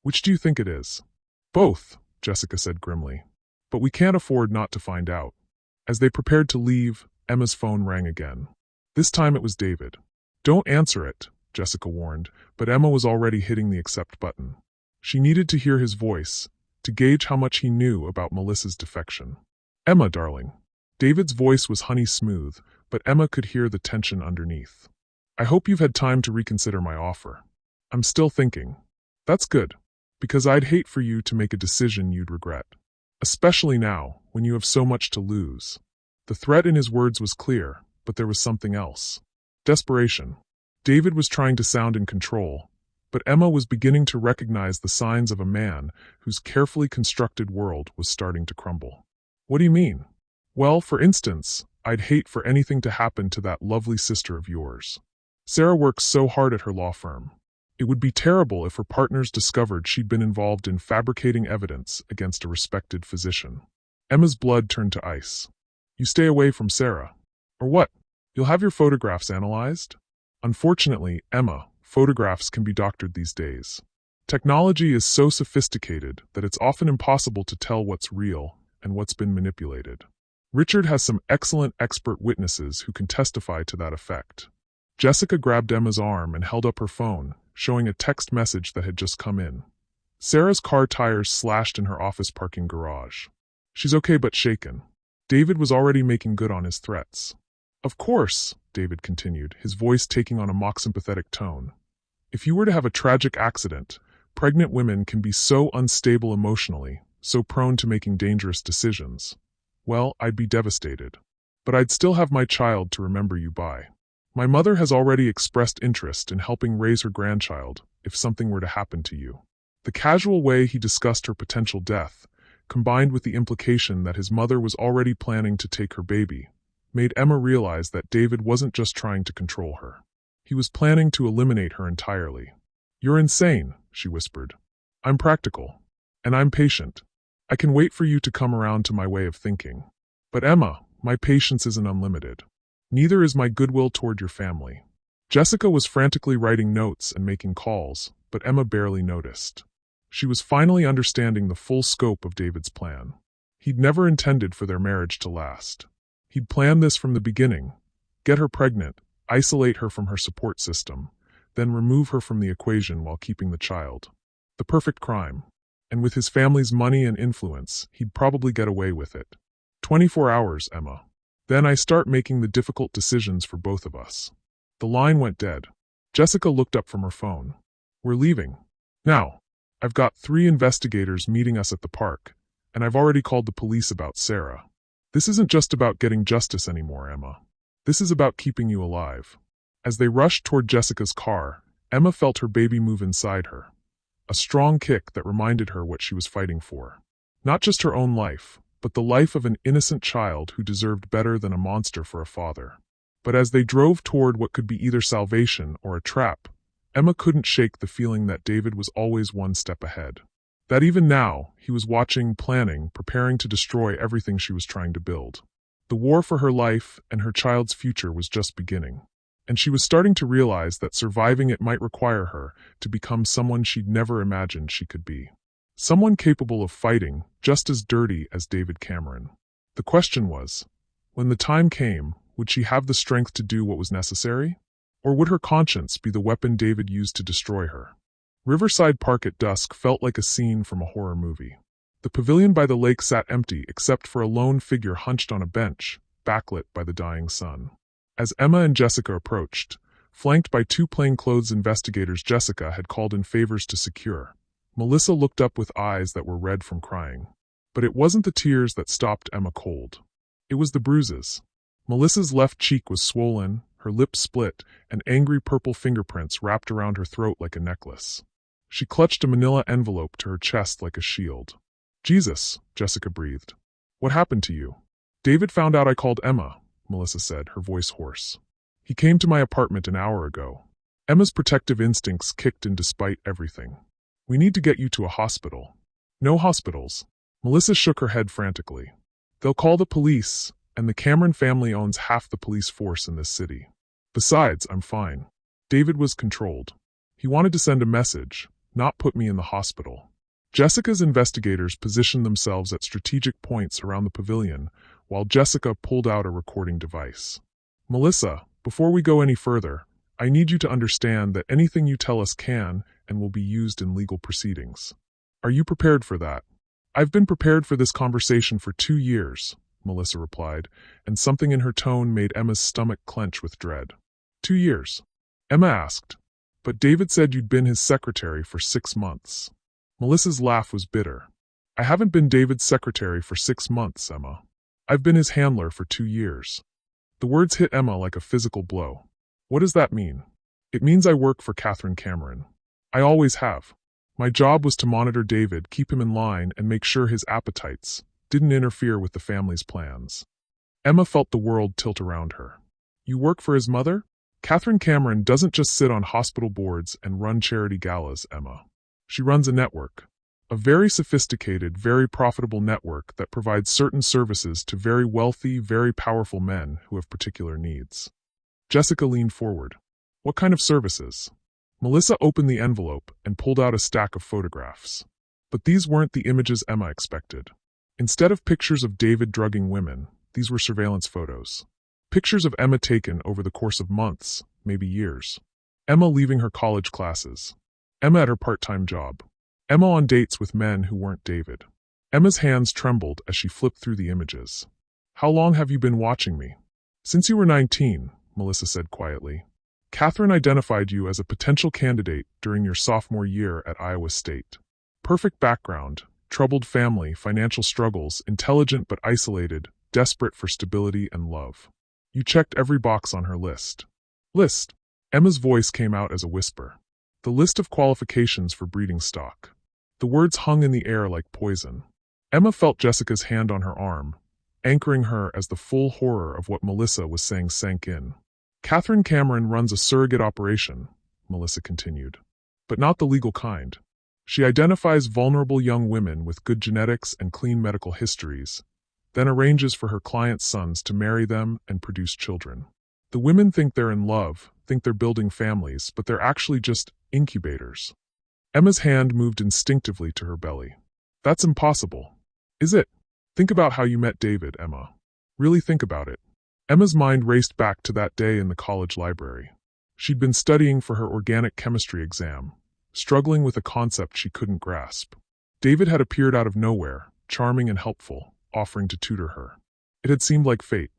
Which do you think it is? Both, Jessica said grimly. But we can't afford not to find out. As they prepared to leave, Emma's phone rang again. This time it was David. Don't answer it, Jessica warned, but Emma was already hitting the accept button. She needed to hear his voice, to gauge how much he knew about Melissa's defection. Emma, darling. David's voice was honey smooth, but Emma could hear the tension underneath. I hope you've had time to reconsider my offer. I'm still thinking. That's good, because I'd hate for you to make a decision you'd regret. Especially now, when you have so much to lose. The threat in his words was clear, but there was something else. Desperation. David was trying to sound in control, but Emma was beginning to recognize the signs of a man whose carefully constructed world was starting to crumble. What do you mean? Well, for instance, I'd hate for anything to happen to that lovely sister of yours. Sarah works so hard at her law firm. It would be terrible if her partners discovered she'd been involved in fabricating evidence against a respected physician. Emma's blood turned to ice. You stay away from Sarah. Or what? You'll have your photographs analyzed? Unfortunately, Emma, photographs can be doctored these days. Technology is so sophisticated that it's often impossible to tell what's real and what's been manipulated. Richard has some excellent expert witnesses who can testify to that effect. Jessica grabbed Emma's arm and held up her phone, showing a text message that had just come in. Sarah's car tires slashed in her office parking garage. She's okay but shaken. David was already making good on his threats. Of course, David continued, his voice taking on a mock sympathetic tone. If you were to have a tragic accident, pregnant women can be so unstable emotionally, so prone to making dangerous decisions. Well, I'd be devastated. But I'd still have my child to remember you by. My mother has already expressed interest in helping raise her grandchild if something were to happen to you. The casual way he discussed her potential death, combined with the implication that his mother was already planning to take her baby, made Emma realize that David wasn't just trying to control her. He was planning to eliminate her entirely. You're insane, she whispered. I'm practical. And I'm patient. I can wait for you to come around to my way of thinking. But Emma, my patience isn't unlimited. Neither is my goodwill toward your family. Jessica was frantically writing notes and making calls, but Emma barely noticed. She was finally understanding the full scope of David's plan. He'd never intended for their marriage to last. He'd planned this from the beginning. Get her pregnant, isolate her from her support system, then remove her from the equation while keeping the child. The perfect crime. And with his family's money and influence, he'd probably get away with it. 24 hours, Emma. Then I start making the difficult decisions for both of us. The line went dead. Jessica looked up from her phone. We're leaving. Now. I've got 3 investigators meeting us at the park, and I've already called the police about Sarah. This isn't just about getting justice anymore, Emma. This is about keeping you alive. As they rushed toward Jessica's car, Emma felt her baby move inside her. A strong kick that reminded her what she was fighting for. Not just her own life, but the life of an innocent child who deserved better than a monster for a father. But as they drove toward what could be either salvation or a trap, Emma couldn't shake the feeling that David was always one step ahead. That even now, he was watching, planning, preparing to destroy everything she was trying to build. The war for her life and her child's future was just beginning. And she was starting to realize that surviving it might require her to become someone she'd never imagined she could be. Someone capable of fighting, just as dirty as David Cameron. The question was, when the time came, would she have the strength to do what was necessary? Or would her conscience be the weapon David used to destroy her? Riverside Park at dusk felt like a scene from a horror movie. The pavilion by the lake sat empty except for a lone figure hunched on a bench, backlit by the dying sun. As Emma and Jessica approached, flanked by 2 plainclothes investigators Jessica had called in favors to secure, Melissa looked up with eyes that were red from crying. But it wasn't the tears that stopped Emma cold. It was the bruises. Melissa's left cheek was swollen, her lips split, and angry purple fingerprints wrapped around her throat like a necklace. She clutched a manila envelope to her chest like a shield. Jesus, Jessica breathed. What happened to you? David found out I called Emma, Melissa said, her voice hoarse. He came to my apartment an hour ago. Emma's protective instincts kicked in despite everything. We need to get you to a hospital. No hospitals. Melissa shook her head frantically. They'll call the police, and the Cameron family owns half the police force in this city. Besides, I'm fine. David was controlled. He wanted to send a message, not put me in the hospital. Jessica's investigators positioned themselves at strategic points around the pavilion, while Jessica pulled out a recording device. Melissa, before we go any further, I need you to understand that anything you tell us can and will be used in legal proceedings. Are you prepared for that? I've been prepared for this conversation for 2 years, Melissa replied, and something in her tone made Emma's stomach clench with dread. 2 years? Emma asked. But David said you'd been his secretary for 6 months. Melissa's laugh was bitter. I haven't been David's secretary for 6 months, Emma. I've been his handler for 2 years. The words hit Emma like a physical blow. What does that mean? It means I work for Catherine Cameron. I always have. My job was to monitor David, keep him in line, and make sure his appetites didn't interfere with the family's plans. Emma felt the world tilt around her. You work for his mother? Catherine Cameron doesn't just sit on hospital boards and run charity galas, Emma. She runs a network. A very sophisticated, very profitable network that provides certain services to very wealthy, very powerful men who have particular needs. Jessica leaned forward. What kind of services? Melissa opened the envelope and pulled out a stack of photographs. But these weren't the images Emma expected. Instead of pictures of David drugging women, these were surveillance photos. Pictures of Emma taken over the course of months, maybe years. Emma leaving her college classes. Emma at her part-time job. Emma on dates with men who weren't David. Emma's hands trembled as she flipped through the images. How long have you been watching me? Since you were 19, Melissa said quietly. Catherine identified you as a potential candidate during your sophomore year at Iowa State. Perfect background, troubled family, financial struggles, intelligent but isolated, desperate for stability and love. You checked every box on her list. List. Emma's voice came out as a whisper. The list of qualifications for breeding stock. The words hung in the air like poison. Emma felt Jessica's hand on her arm, anchoring her as the full horror of what Melissa was saying sank in. Catherine Cameron runs a surrogate operation, Melissa continued. But not the legal kind. She identifies vulnerable young women with good genetics and clean medical histories, then arranges for her clients' sons to marry them and produce children. The women think they're in love, think they're building families, but they're actually just incubators. Emma's hand moved instinctively to her belly. That's impossible. Is it? Think about how you met David, Emma. Really think about it. Emma's mind raced back to that day in the college library. She'd been studying for her organic chemistry exam, struggling with a concept she couldn't grasp. David had appeared out of nowhere, charming and helpful, offering to tutor her. It had seemed like fate.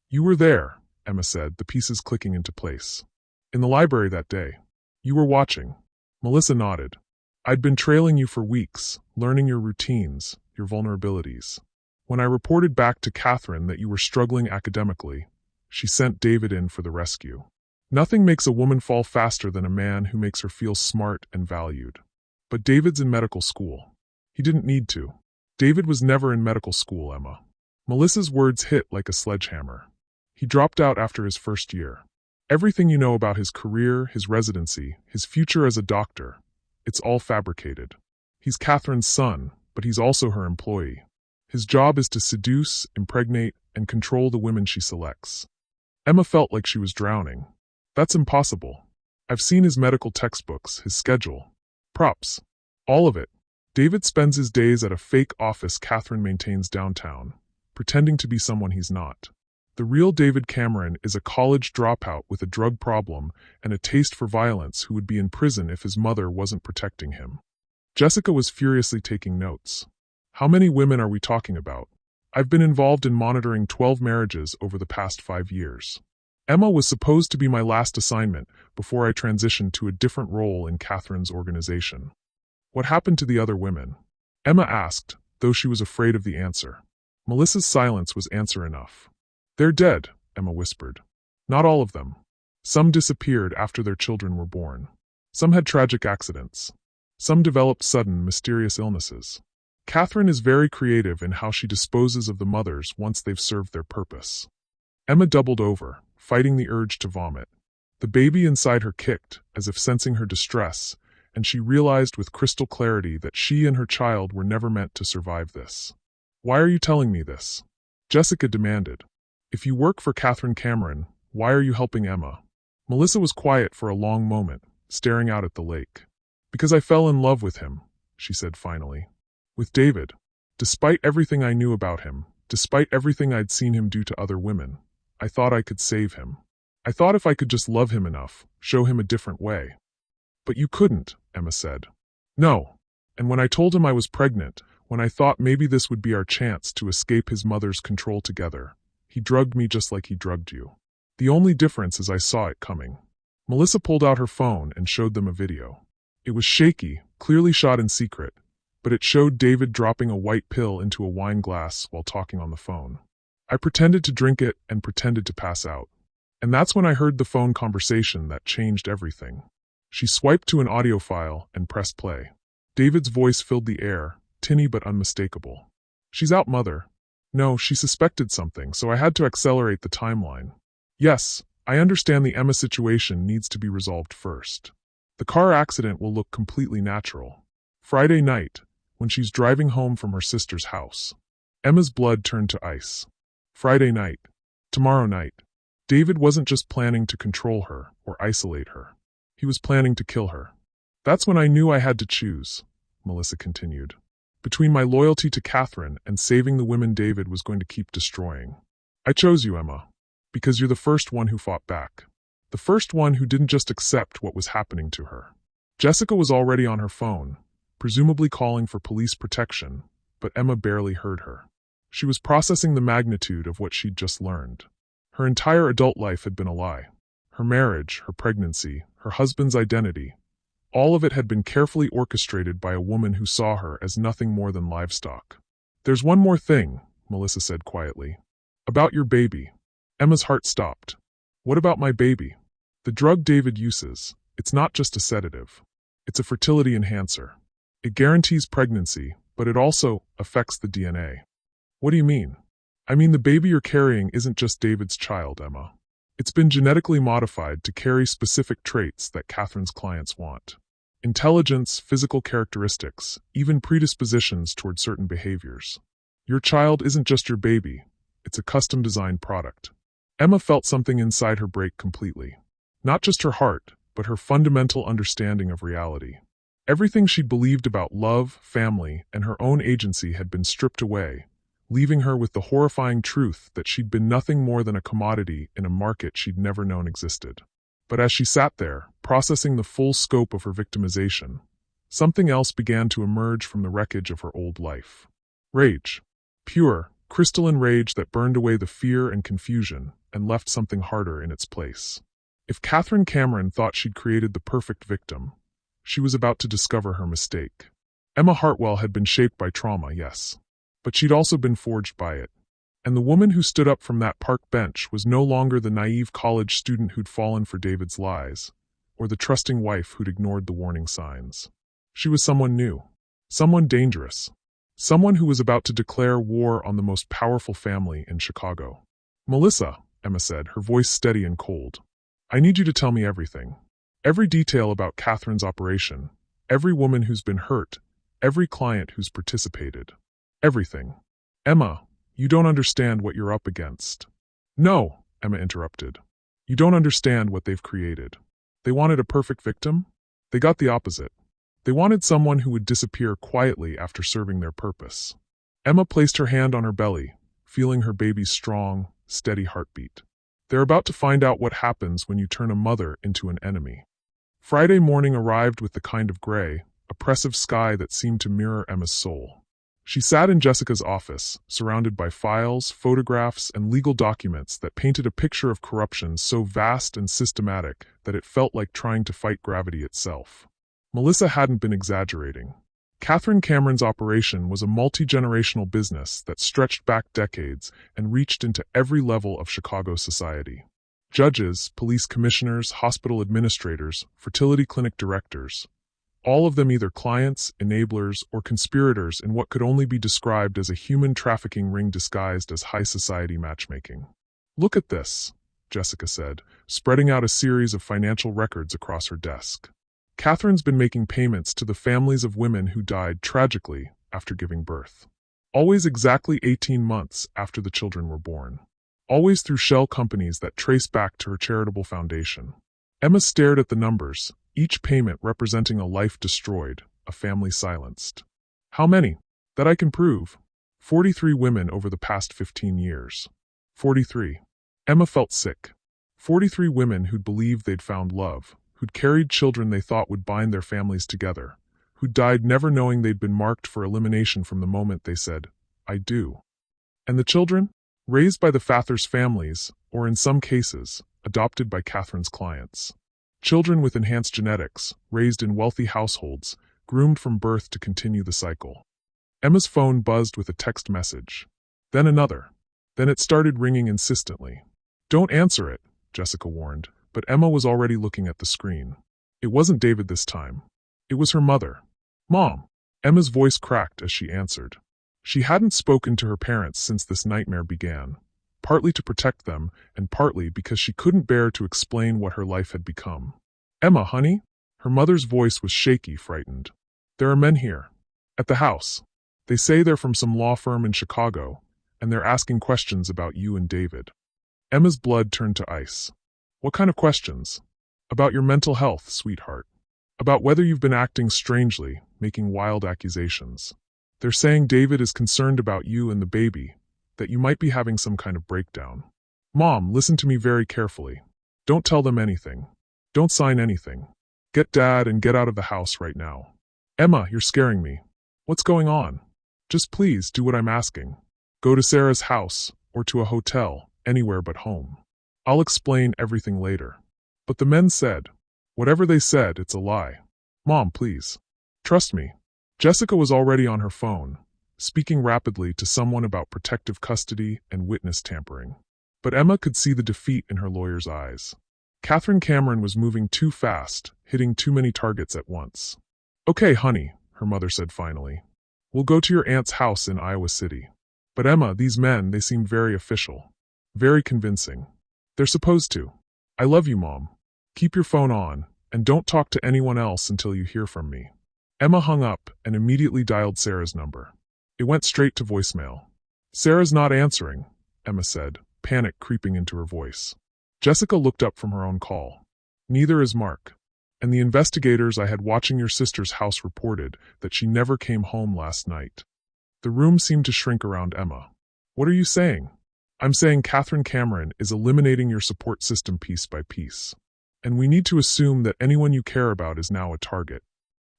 "You were there," Emma said, the pieces clicking into place. "In the library that day. You were watching." Melissa nodded. "I'd been trailing you for weeks, learning your routines, your vulnerabilities. When I reported back to Catherine that you were struggling academically, she sent David in for the rescue. Nothing makes a woman fall faster than a man who makes her feel smart and valued. But David's in medical school. He didn't need to. David was never in medical school, Emma." Melissa's words hit like a sledgehammer. "He dropped out after his first year. Everything you know about his career, his residency, his future as a doctor, it's all fabricated. He's Catherine's son, but he's also her employee. His job is to seduce, impregnate, and control the women she selects." Emma felt like she was drowning. "That's impossible. I've seen his medical textbooks, his schedule. Props. All of it. David spends his days at a fake office Catherine maintains downtown, pretending to be someone he's not. The real David Cameron is a college dropout with a drug problem and a taste for violence who would be in prison if his mother wasn't protecting him." Jessica was furiously taking notes. "How many women are we talking about? I've been involved in monitoring 12 marriages over the past 5 years. Emma was supposed to be my last assignment before I transitioned to a different role in Catherine's organization." "What happened to the other women?" Emma asked, though she was afraid of the answer. Melissa's silence was answer enough. "They're dead," Emma whispered. "Not all of them. Some disappeared after their children were born. Some had tragic accidents. Some developed sudden, mysterious illnesses. Catherine is very creative in how she disposes of the mothers once they've served their purpose." Emma doubled over, fighting the urge to vomit. The baby inside her kicked, as if sensing her distress, and she realized with crystal clarity that she and her child were never meant to survive this. "Why are you telling me this?" Jessica demanded. "If you work for Catherine Cameron, why are you helping Emma?" Melissa was quiet for a long moment, staring out at the lake. "Because I fell in love with him," she said finally. "With David. Despite everything I knew about him, despite everything I'd seen him do to other women, I thought I could save him. I thought if I could just love him enough, show him a different way." "But you couldn't," Emma said. "No. And when I told him I was pregnant, when I thought maybe this would be our chance to escape his mother's control together, he drugged me just like he drugged you. The only difference is I saw it coming." Melissa pulled out her phone and showed them a video. It was shaky, clearly shot in secret, but it showed David dropping a white pill into a wine glass while talking on the phone. "I pretended to drink it and pretended to pass out. And that's when I heard the phone conversation that changed everything." She swiped to an audio file and pressed play. David's voice filled the air, tinny but unmistakable. "She's out, Mother. No, she suspected something, so I had to accelerate the timeline. Yes, I understand the Emma situation needs to be resolved first. The car accident will look completely natural. Friday night, when she's driving home from her sister's house." Emma's blood turned to ice. Friday night. Tomorrow night. David wasn't just planning to control her or isolate her. He was planning to kill her. "That's when I knew I had to choose," Melissa continued. "Between my loyalty to Catherine and saving the women David was going to keep destroying. I chose you, Emma, because you're the first one who fought back. The first one who didn't just accept what was happening to her." Jessica was already on her phone, presumably calling for police protection, but Emma barely heard her. She was processing the magnitude of what she'd just learned. Her entire adult life had been a lie. Her marriage, her pregnancy, her husband's identity, all of it had been carefully orchestrated by a woman who saw her as nothing more than livestock. "There's one more thing," Melissa said quietly. "About your baby." Emma's heart stopped. "What about my baby?" "The drug David uses, it's not just a sedative. It's a fertility enhancer. It guarantees pregnancy, but it also affects the DNA." "What do you mean?" "I mean the baby you're carrying isn't just David's child, Emma. It's been genetically modified to carry specific traits that Catherine's clients want. Intelligence, physical characteristics, even predispositions toward certain behaviors. Your child isn't just your baby, it's a custom-designed product." Emma felt something inside her break completely. Not just her heart, but her fundamental understanding of reality. Everything she'd believed about love, family, and her own agency had been stripped away, leaving her with the horrifying truth that she'd been nothing more than a commodity in a market she'd never known existed. But as she sat there, processing the full scope of her victimization, something else began to emerge from the wreckage of her old life. Rage. Pure, crystalline rage that burned away the fear and confusion and left something harder in its place. If Catherine Cameron thought she'd created the perfect victim, she was about to discover her mistake. Emma Hartwell had been shaped by trauma, yes, but she'd also been forged by it. And the woman who stood up from that park bench was no longer the naive college student who'd fallen for David's lies, or the trusting wife who'd ignored the warning signs. She was someone new, someone dangerous, someone who was about to declare war on the most powerful family in Chicago. "Melissa," Emma said, her voice steady and cold. "I need you to tell me everything. Every detail about Catherine's operation, every woman who's been hurt, every client who's participated. Everything." "Emma, you don't understand what you're up against." "No," Emma interrupted. "You don't understand what they've created. They wanted a perfect victim? They got the opposite. They wanted someone who would disappear quietly after serving their purpose." Emma placed her hand on her belly, feeling her baby's strong, steady heartbeat. "They're about to find out what happens when you turn a mother into an enemy." Friday morning arrived with the kind of gray, oppressive sky that seemed to mirror Emma's soul. She sat in Jessica's office, surrounded by files, photographs, and legal documents that painted a picture of corruption so vast and systematic that it felt like trying to fight gravity itself. Melissa hadn't been exaggerating. Catherine Cameron's operation was a multi-generational business that stretched back decades and reached into every level of Chicago society. Judges, police commissioners, hospital administrators, fertility clinic directors, all of them either clients, enablers, or conspirators in what could only be described as a human trafficking ring disguised as high society matchmaking. "Look at this," Jessica said, spreading out a series of financial records across her desk. "Catherine's been making payments to the families of women who died tragically after giving birth. Always exactly 18 months after the children were born. Always through shell companies that trace back to her charitable foundation." Emma stared at the numbers, each payment representing a life destroyed, a family silenced. "How many?" "That I can prove. 43 women over the past 15 years. 43. Emma felt sick. 43 women who'd believed they'd found love, who'd carried children they thought would bind their families together, who'd died never knowing they'd been marked for elimination from the moment they said, "I do." And the children? Raised by the Fathers' families, or in some cases, adopted by Catherine's clients. Children with enhanced genetics, raised in wealthy households, groomed from birth to continue the cycle. Emma's phone buzzed with a text message. Then another. Then it started ringing insistently. "Don't answer it," Jessica warned, but Emma was already looking at the screen. It wasn't David this time. It was her mother. "Mom." Emma's voice cracked as she answered. She hadn't spoken to her parents since this nightmare began, partly to protect them and partly because she couldn't bear to explain what her life had become. "Emma, honey?" Her mother's voice was shaky, frightened. "There are men here. At the house. They say they're from some law firm in Chicago, and they're asking questions about you and David." Emma's blood turned to ice. "What kind of questions?" "About your mental health, sweetheart. About whether you've been acting strangely, making wild accusations. They're saying David is concerned about you and the baby, that you might be having some kind of breakdown." "Mom, listen to me very carefully. Don't tell them anything. Don't sign anything. Get Dad and get out of the house right now." "Emma, you're scaring me. What's going on?" "Just please do what I'm asking. Go to Sarah's house, or to a hotel, anywhere but home. I'll explain everything later." "But the men said." "Whatever they said, it's a lie. Mom, please. Trust me." Jessica was already on her phone, speaking rapidly to someone about protective custody and witness tampering. But Emma could see the defeat in her lawyer's eyes. Catherine Cameron was moving too fast, hitting too many targets at once. "Okay, honey," her mother said finally. "We'll go to your aunt's house in Iowa City. But Emma, these men, they seem very official. Very convincing. They're supposed to. I love you, Mom. Keep your phone on, and don't talk to anyone else until you hear from me." Emma hung up and immediately dialed Sarah's number. It went straight to voicemail. "Sarah's not answering," Emma said, panic creeping into her voice. Jessica looked up from her own call. "Neither is Mark. And the investigators I had watching your sister's house reported that she never came home last night." The room seemed to shrink around Emma. "What are you saying?" "I'm saying Catherine Cameron is eliminating your support system piece by piece. And we need to assume that anyone you care about is now a target.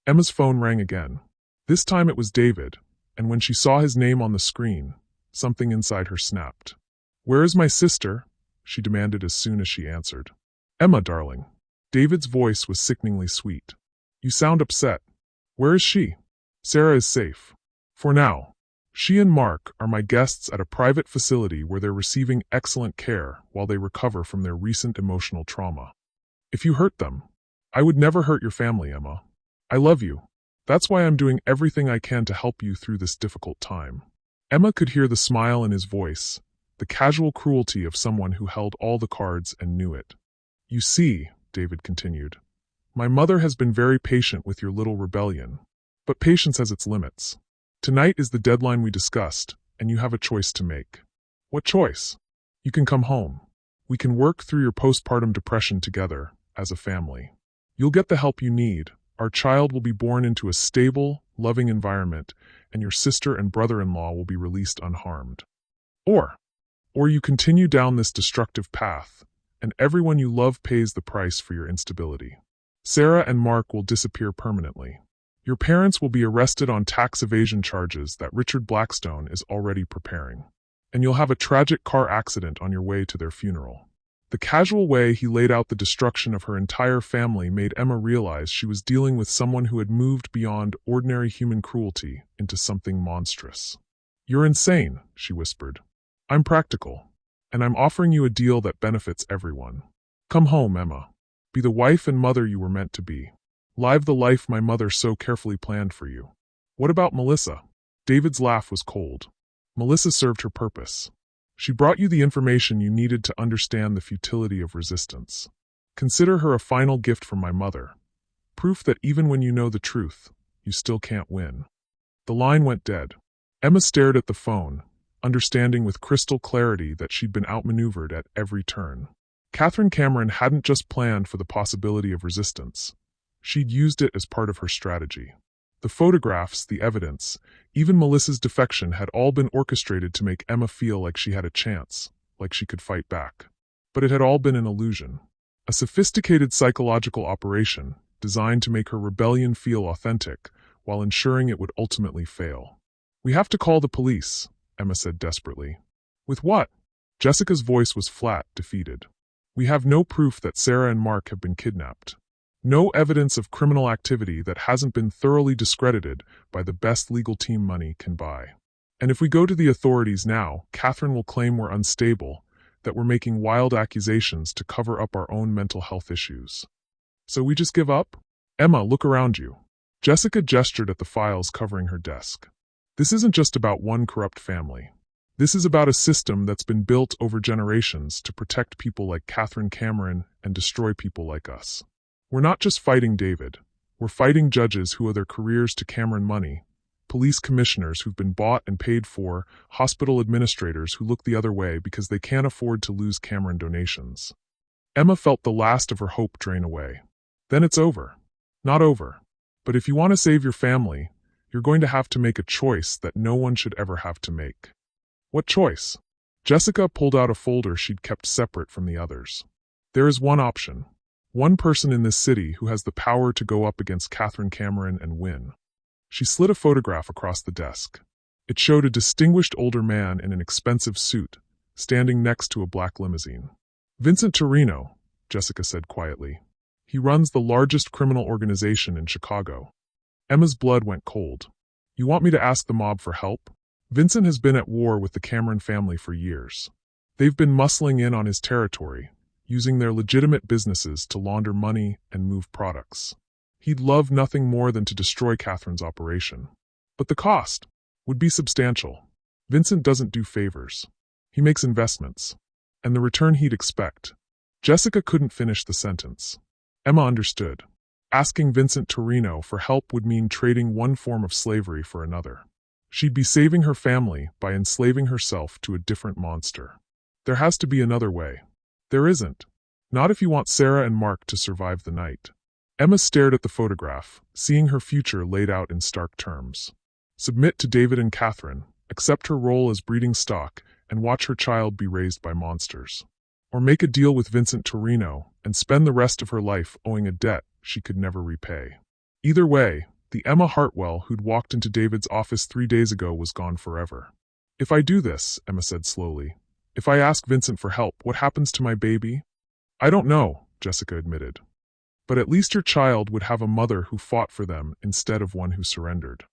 Emma's phone rang again. This time it was David, and when she saw his name on the screen, something inside her snapped. "Where is my sister?" she demanded as soon as she answered. "Emma, darling." David's voice was sickeningly sweet. "You sound upset. Where is she?" "Sarah is safe. For now. She and Mark are my guests at a private facility where they're receiving excellent care while they recover from their recent emotional trauma. If you hurt them, I would never hurt your family, Emma. I love you. That's why I'm doing everything I can to help you through this difficult time." Emma could hear the smile in his voice, the casual cruelty of someone who held all the cards and knew it. "You see," David continued, "my mother has been very patient with your little rebellion. But patience has its limits. Tonight is the deadline we discussed, and you have a choice to make." "What choice?" "You can come home. We can work through your postpartum depression together, as a family. You'll get the help you need. Our child will be born into a stable, loving environment, and your sister and brother-in-law will be released unharmed. Or you continue down this destructive path, and everyone you love pays the price for your instability. Sarah and Mark will disappear permanently. Your parents will be arrested on tax evasion charges that Richard Blackstone is already preparing. And you'll have a tragic car accident on your way to their funeral." The casual way he laid out the destruction of her entire family made Emma realize she was dealing with someone who had moved beyond ordinary human cruelty into something monstrous. "You're insane," she whispered. "I'm practical, and I'm offering you a deal that benefits everyone. Come home, Emma. Be the wife and mother you were meant to be. Live the life my mother so carefully planned for you." "What about Melissa?" David's laugh was cold. "Melissa served her purpose. She brought you the information you needed to understand the futility of resistance. Consider her a final gift from my mother. Proof that even when you know the truth, you still can't win." The line went dead. Emma stared at the phone, understanding with crystal clarity that she'd been outmaneuvered at every turn. Catherine Cameron hadn't just planned for the possibility of resistance. She'd used it as part of her strategy. The photographs, the evidence, even Melissa's defection had all been orchestrated to make Emma feel like she had a chance, like she could fight back. But it had all been an illusion. A sophisticated psychological operation designed to make her rebellion feel authentic, while ensuring it would ultimately fail. "We have to call the police," Emma said desperately. "With what?" Jessica's voice was flat, defeated. "We have no proof that Sarah and Mark have been kidnapped. No evidence of criminal activity that hasn't been thoroughly discredited by the best legal team money can buy. And if we go to the authorities now, Catherine will claim we're unstable, that we're making wild accusations to cover up our own mental health issues. So we just give up? Emma, look around you." Jessica gestured at the files covering her desk. "This isn't just about one corrupt family. This is about a system that's been built over generations to protect people like Catherine Cameron and destroy people like us. We're not just fighting David. We're fighting judges who owe their careers to Cameron money, police commissioners who've been bought and paid for, hospital administrators who look the other way because they can't afford to lose Cameron donations." Emma felt the last of her hope drain away. "Then it's over." "Not over. But if you want to save your family, you're going to have to make a choice that no one should ever have to make." "What choice?" Jessica pulled out a folder she'd kept separate from the others. "There is one option. One person in this city who has the power to go up against Catherine Cameron and win." She slid a photograph across the desk. It showed a distinguished older man in an expensive suit, standing next to a black limousine. "Vincent Torino," Jessica said quietly. "He runs the largest criminal organization in Chicago." Emma's blood went cold. "You want me to ask the mob for help?" Vincent has been at war with the Cameron family for years. They've been muscling in on his territory, using their legitimate businesses to launder money and move products. He'd love nothing more than to destroy Catherine's operation. But the cost would be substantial. Vincent doesn't do favors. He makes investments. And the return he'd expect. Jessica couldn't finish the sentence. Emma understood. Asking Vincent Torino for help would mean trading one form of slavery for another. She'd be saving her family by enslaving herself to a different monster. There has to be another way. There isn't. Not if you want Sarah and Mark to survive the night. Emma stared at the photograph, seeing her future laid out in stark terms. Submit to David and Catherine, accept her role as breeding stock, and watch her child be raised by monsters. or make a deal with Vincent Torino and spend the rest of her life owing a debt she could never repay. Either way, the Emma Hartwell who'd walked into David's office 3 days ago was gone forever. "If I do this," Emma said slowly, "if I ask Vincent for help, what happens to my baby?" "I don't know," Jessica admitted. "But at least your child would have a mother who fought for them instead of one who surrendered."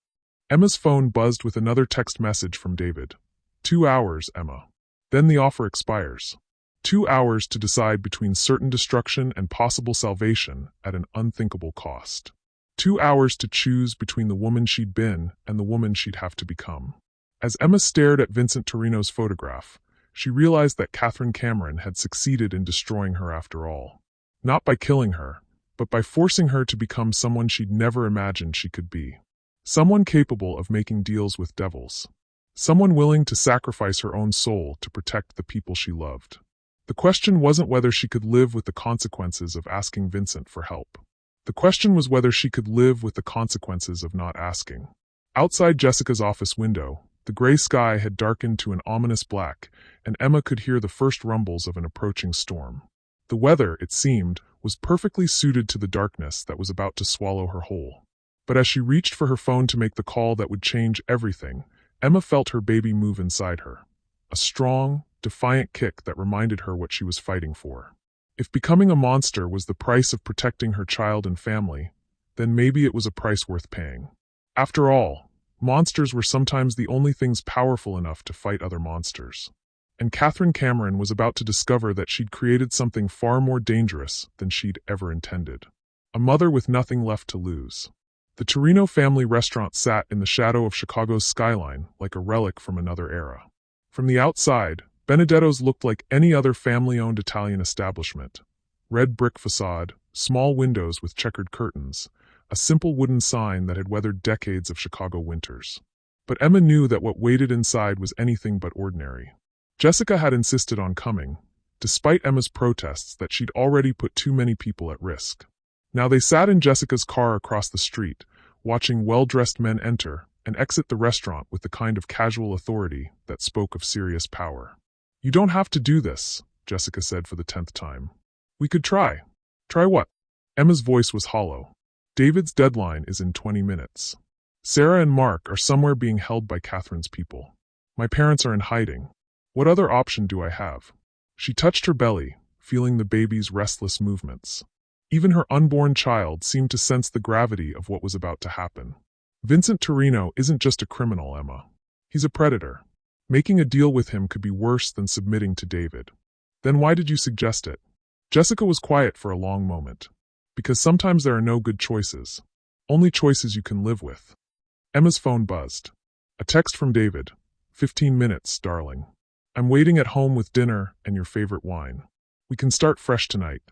Emma's phone buzzed with another text message from David. 2 hours, Emma. Then the offer expires. 2 hours to decide between certain destruction and possible salvation at an unthinkable cost. 2 hours to choose between the woman she'd been and the woman she'd have to become. As Emma stared at Vincent Torino's photograph, she realized that Catherine Cameron had succeeded in destroying her after all. Not by killing her, but by forcing her to become someone she'd never imagined she could be. Someone capable of making deals with devils. Someone willing to sacrifice her own soul to protect the people she loved. The question wasn't whether she could live with the consequences of asking Vincent for help. The question was whether she could live with the consequences of not asking. Outside Jessica's office window, the gray sky had darkened to an ominous black, and Emma could hear the first rumbles of an approaching storm. The weather, it seemed, was perfectly suited to the darkness that was about to swallow her whole. But as she reached for her phone to make the call that would change everything, Emma felt her baby move inside her. A strong, defiant kick that reminded her what she was fighting for. If becoming a monster was the price of protecting her child and family, then maybe it was a price worth paying. After all, monsters were sometimes the only things powerful enough to fight other monsters. And Catherine Cameron was about to discover that she'd created something far more dangerous than she'd ever intended. A mother with nothing left to lose. The Torino family restaurant sat in the shadow of Chicago's skyline like a relic from another era. From the outside, Benedetto's looked like any other family-owned Italian establishment. Red brick facade, small windows with checkered curtains, a simple wooden sign that had weathered decades of Chicago winters. But Emma knew that what waited inside was anything but ordinary. Jessica had insisted on coming, despite Emma's protests that she'd already put too many people at risk. Now they sat in Jessica's car across the street, watching well-dressed men enter and exit the restaurant with the kind of casual authority that spoke of serious power. "You don't have to do this," Jessica said for the 10th time. "We could try." "Try what?" Emma's voice was hollow. "David's deadline is in 20 minutes. Sarah and Mark are somewhere being held by Catherine's people. My parents are in hiding. What other option do I have?" She touched her belly, feeling the baby's restless movements. Even her unborn child seemed to sense the gravity of what was about to happen. "Vincent Torino isn't just a criminal, Emma. He's a predator. Making a deal with him could be worse than submitting to David." "Then why did you suggest it?" Jessica was quiet for a long moment. "Because sometimes there are no good choices. Only choices you can live with." Emma's phone buzzed. A text from David. 15 minutes, darling. I'm waiting at home with dinner and your favorite wine. We can start fresh tonight.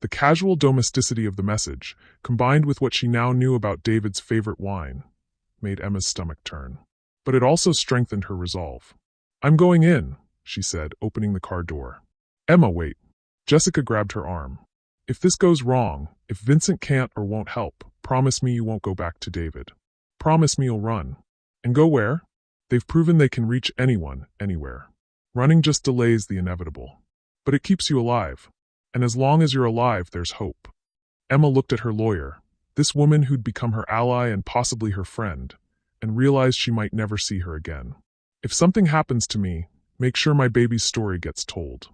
The casual domesticity of the message, combined with what she now knew about David's favorite wine, made Emma's stomach turn. But it also strengthened her resolve. I'm going in, she said, opening the car door. Emma, wait. Jessica grabbed her arm. If this goes wrong, if Vincent can't or won't help, promise me you won't go back to David. Promise me you'll run. And go where? They've proven they can reach anyone, anywhere. Running just delays the inevitable. But it keeps you alive. And as long as you're alive, there's hope. Emma looked at her lawyer, this woman who'd become her ally and possibly her friend, and realized she might never see her again. If something happens to me, make sure my baby's story gets told.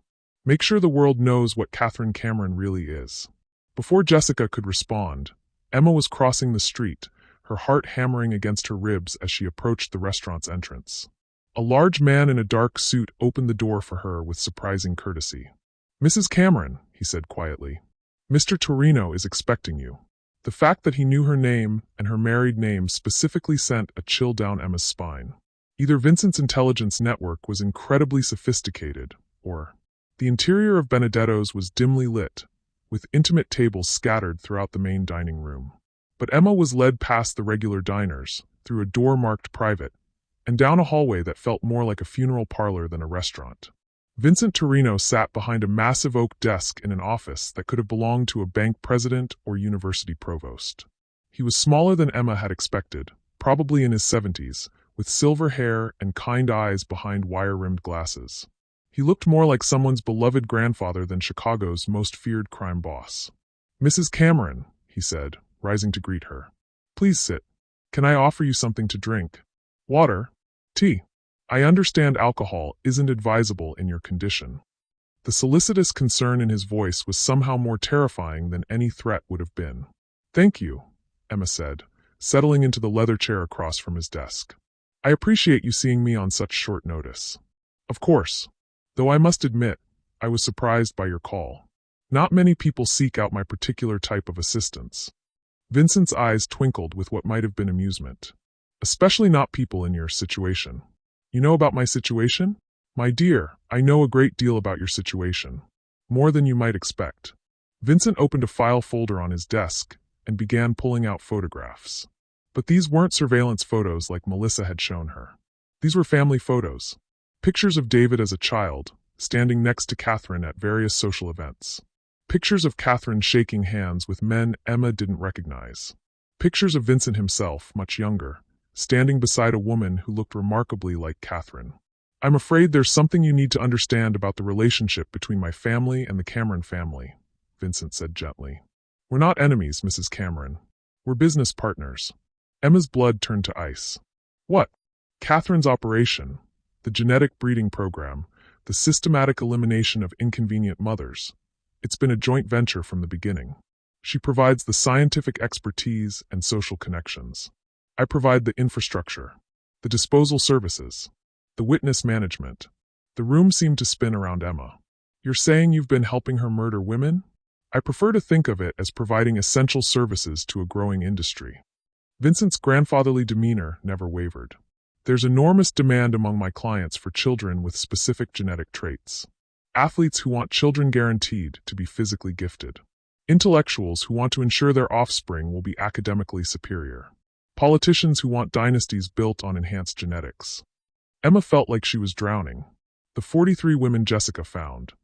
Make sure the world knows what Catherine Cameron really is. Before Jessica could respond, Emma was crossing the street, her heart hammering against her ribs as she approached the restaurant's entrance. A large man in a dark suit opened the door for her with surprising courtesy. Mrs. Cameron, he said quietly, Mr. Torino is expecting you. The fact that he knew her name and her married name specifically sent a chill down Emma's spine. Either Vincent's intelligence network was incredibly sophisticated, or the interior of Benedetto's was dimly lit, with intimate tables scattered throughout the main dining room. But Emma was led past the regular diners, through a door marked private, and down a hallway that felt more like a funeral parlor than a restaurant. Vincent Torino sat behind a massive oak desk in an office that could have belonged to a bank president or university provost. He was smaller than Emma had expected, probably in his 70s, with silver hair and kind eyes behind wire-rimmed glasses. He looked more like someone's beloved grandfather than Chicago's most feared crime boss. "Mrs. Cameron," he said, rising to greet her. "Please sit. Can I offer you something to drink? Water? Tea? I understand alcohol isn't advisable in your condition." The solicitous concern in his voice was somehow more terrifying than any threat would have been. "Thank you," Emma said, settling into the leather chair across from his desk. "I appreciate you seeing me on such short notice. Of course. Though I must admit, I was surprised by your call. Not many people seek out my particular type of assistance." Vincent's eyes twinkled with what might have been amusement. "Especially not people in your situation." "You know about my situation?" "My dear, I know a great deal about your situation. More than you might expect." Vincent opened a file folder on his desk and began pulling out photographs. But these weren't surveillance photos like Melissa had shown her. These were family photos. Pictures of David as a child, standing next to Catherine at various social events. Pictures of Catherine shaking hands with men Emma didn't recognize. Pictures of Vincent himself, much younger, standing beside a woman who looked remarkably like Catherine. "I'm afraid there's something you need to understand about the relationship between my family and the Cameron family," Vincent said gently. "We're not enemies, Mrs. Cameron. We're business partners." Emma's blood turned to ice. "What?" "Catherine's operation, the genetic breeding program, the systematic elimination of inconvenient mothers. It's been a joint venture from the beginning. She provides the scientific expertise and social connections. I provide the infrastructure, the disposal services, the witness management." The room seemed to spin around Emma. "You're saying you've been helping her murder women?" "I prefer to think of it as providing essential services to a growing industry." Vincent's grandfatherly demeanor never wavered. "There's enormous demand among my clients for children with specific genetic traits. Athletes who want children guaranteed to be physically gifted. Intellectuals who want to ensure their offspring will be academically superior. Politicians who want dynasties built on enhanced genetics." Emma felt like she was drowning. "The 43 women Jessica found."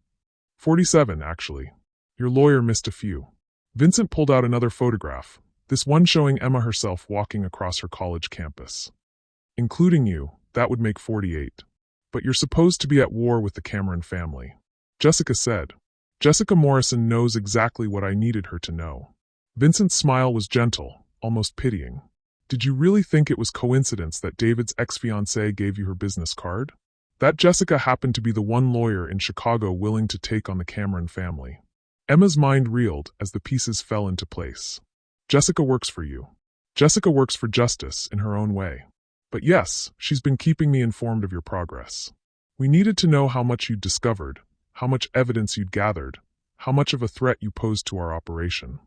47, actually. Your lawyer missed a few." Vincent pulled out another photograph, this one showing Emma herself walking across her college campus. "Including you, that would make 48. But you're supposed to be at war with the Cameron family," Jessica said. "Jessica Morrison knows exactly what I needed her to know." Vincent's smile was gentle, almost pitying. "Did you really think it was coincidence that David's ex-fiancée gave you her business card? That Jessica happened to be the one lawyer in Chicago willing to take on the Cameron family." Emma's mind reeled as the pieces fell into place. "Jessica works for you. Jessica works for justice in her own way. But yes, she's been keeping me informed of your progress. We needed to know how much you'd discovered, how much evidence you'd gathered, how much of a threat you posed to our operation.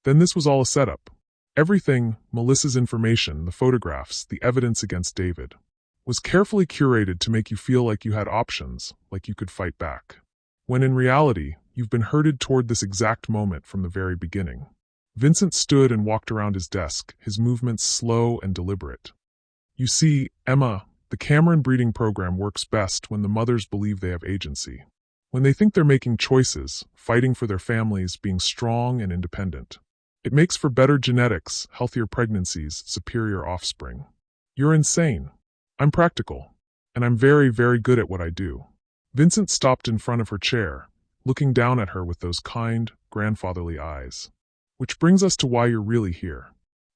Then this was all a setup. Everything, Melissa's information, the photographs, the evidence against David, was carefully curated to make you feel like you had options, like you could fight back. When in reality, you've been herded toward this exact moment from the very beginning." Vincent stood and walked around his desk, his movements slow and deliberate. "You see, Emma, the Cameron breeding program works best when the mothers believe they have agency. When they think they're making choices, fighting for their families, being strong and independent. It makes for better genetics, healthier pregnancies, superior offspring. You're insane. I'm practical. And I'm very, very good at what I do." Vincent stopped in front of her chair, looking down at her with those kind, grandfatherly eyes. "Which brings us to why you're really here."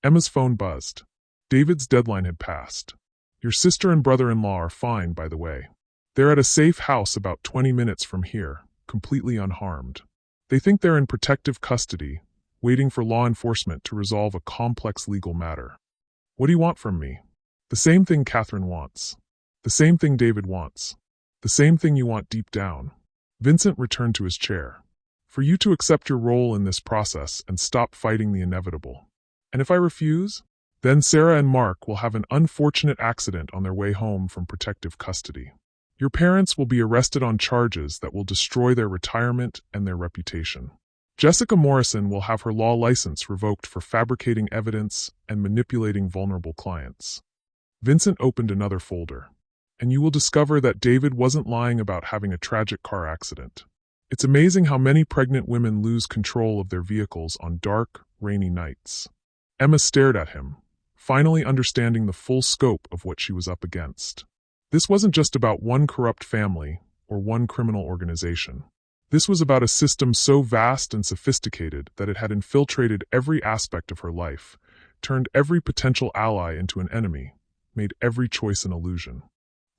Emma's phone buzzed. David's deadline had passed. "Your sister and brother-in-law are fine, by the way. They're at a safe house about 20 minutes from here, completely unharmed. They think they're in protective custody, waiting for law enforcement to resolve a complex legal matter." "What do you want from me?" "The same thing Catherine wants. The same thing David wants. The same thing you want deep down." Vincent returned to his chair. "For you to accept your role in this process and stop fighting the inevitable. And if I refuse? Then Sarah and Mark will have an unfortunate accident on their way home from protective custody. Your parents will be arrested on charges that will destroy their retirement and their reputation. Jessica Morrison will have her law license revoked for fabricating evidence and manipulating vulnerable clients." Vincent opened another folder. "And you will discover that David wasn't lying about having a tragic car accident. It's amazing how many pregnant women lose control of their vehicles on dark, rainy nights." Emma stared at him, finally understanding the full scope of what she was up against. This wasn't just about one corrupt family or one criminal organization. This was about a system so vast and sophisticated that it had infiltrated every aspect of her life, turned every potential ally into an enemy, made every choice an illusion.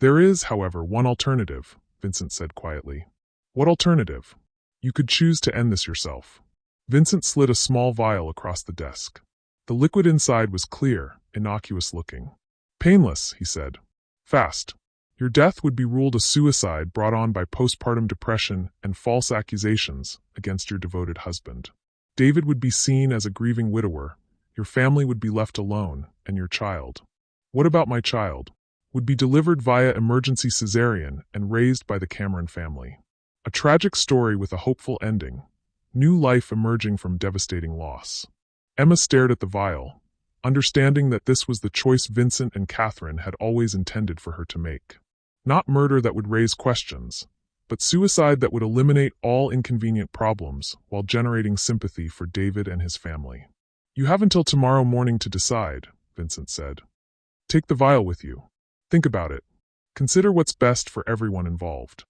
There is, however, one alternative, Vincent said quietly. What alternative? You could choose to end this yourself. Vincent slid a small vial across the desk. The liquid inside was clear, innocuous looking. Painless, he said. Fast. Your death would be ruled a suicide brought on by postpartum depression and false accusations against your devoted husband. David would be seen as a grieving widower. Your family would be left alone, and your child. What about my child? Would be delivered via emergency cesarean and raised by the Cameron family. A tragic story with a hopeful ending. New life emerging from devastating loss. Emma stared at the vial, understanding that this was the choice Vincent and Catherine had always intended for her to make. Not murder that would raise questions, but suicide that would eliminate all inconvenient problems while generating sympathy for David and his family. You have until tomorrow morning to decide, Vincent said. Take the vial with you. Think about it. Consider what's best for everyone involved.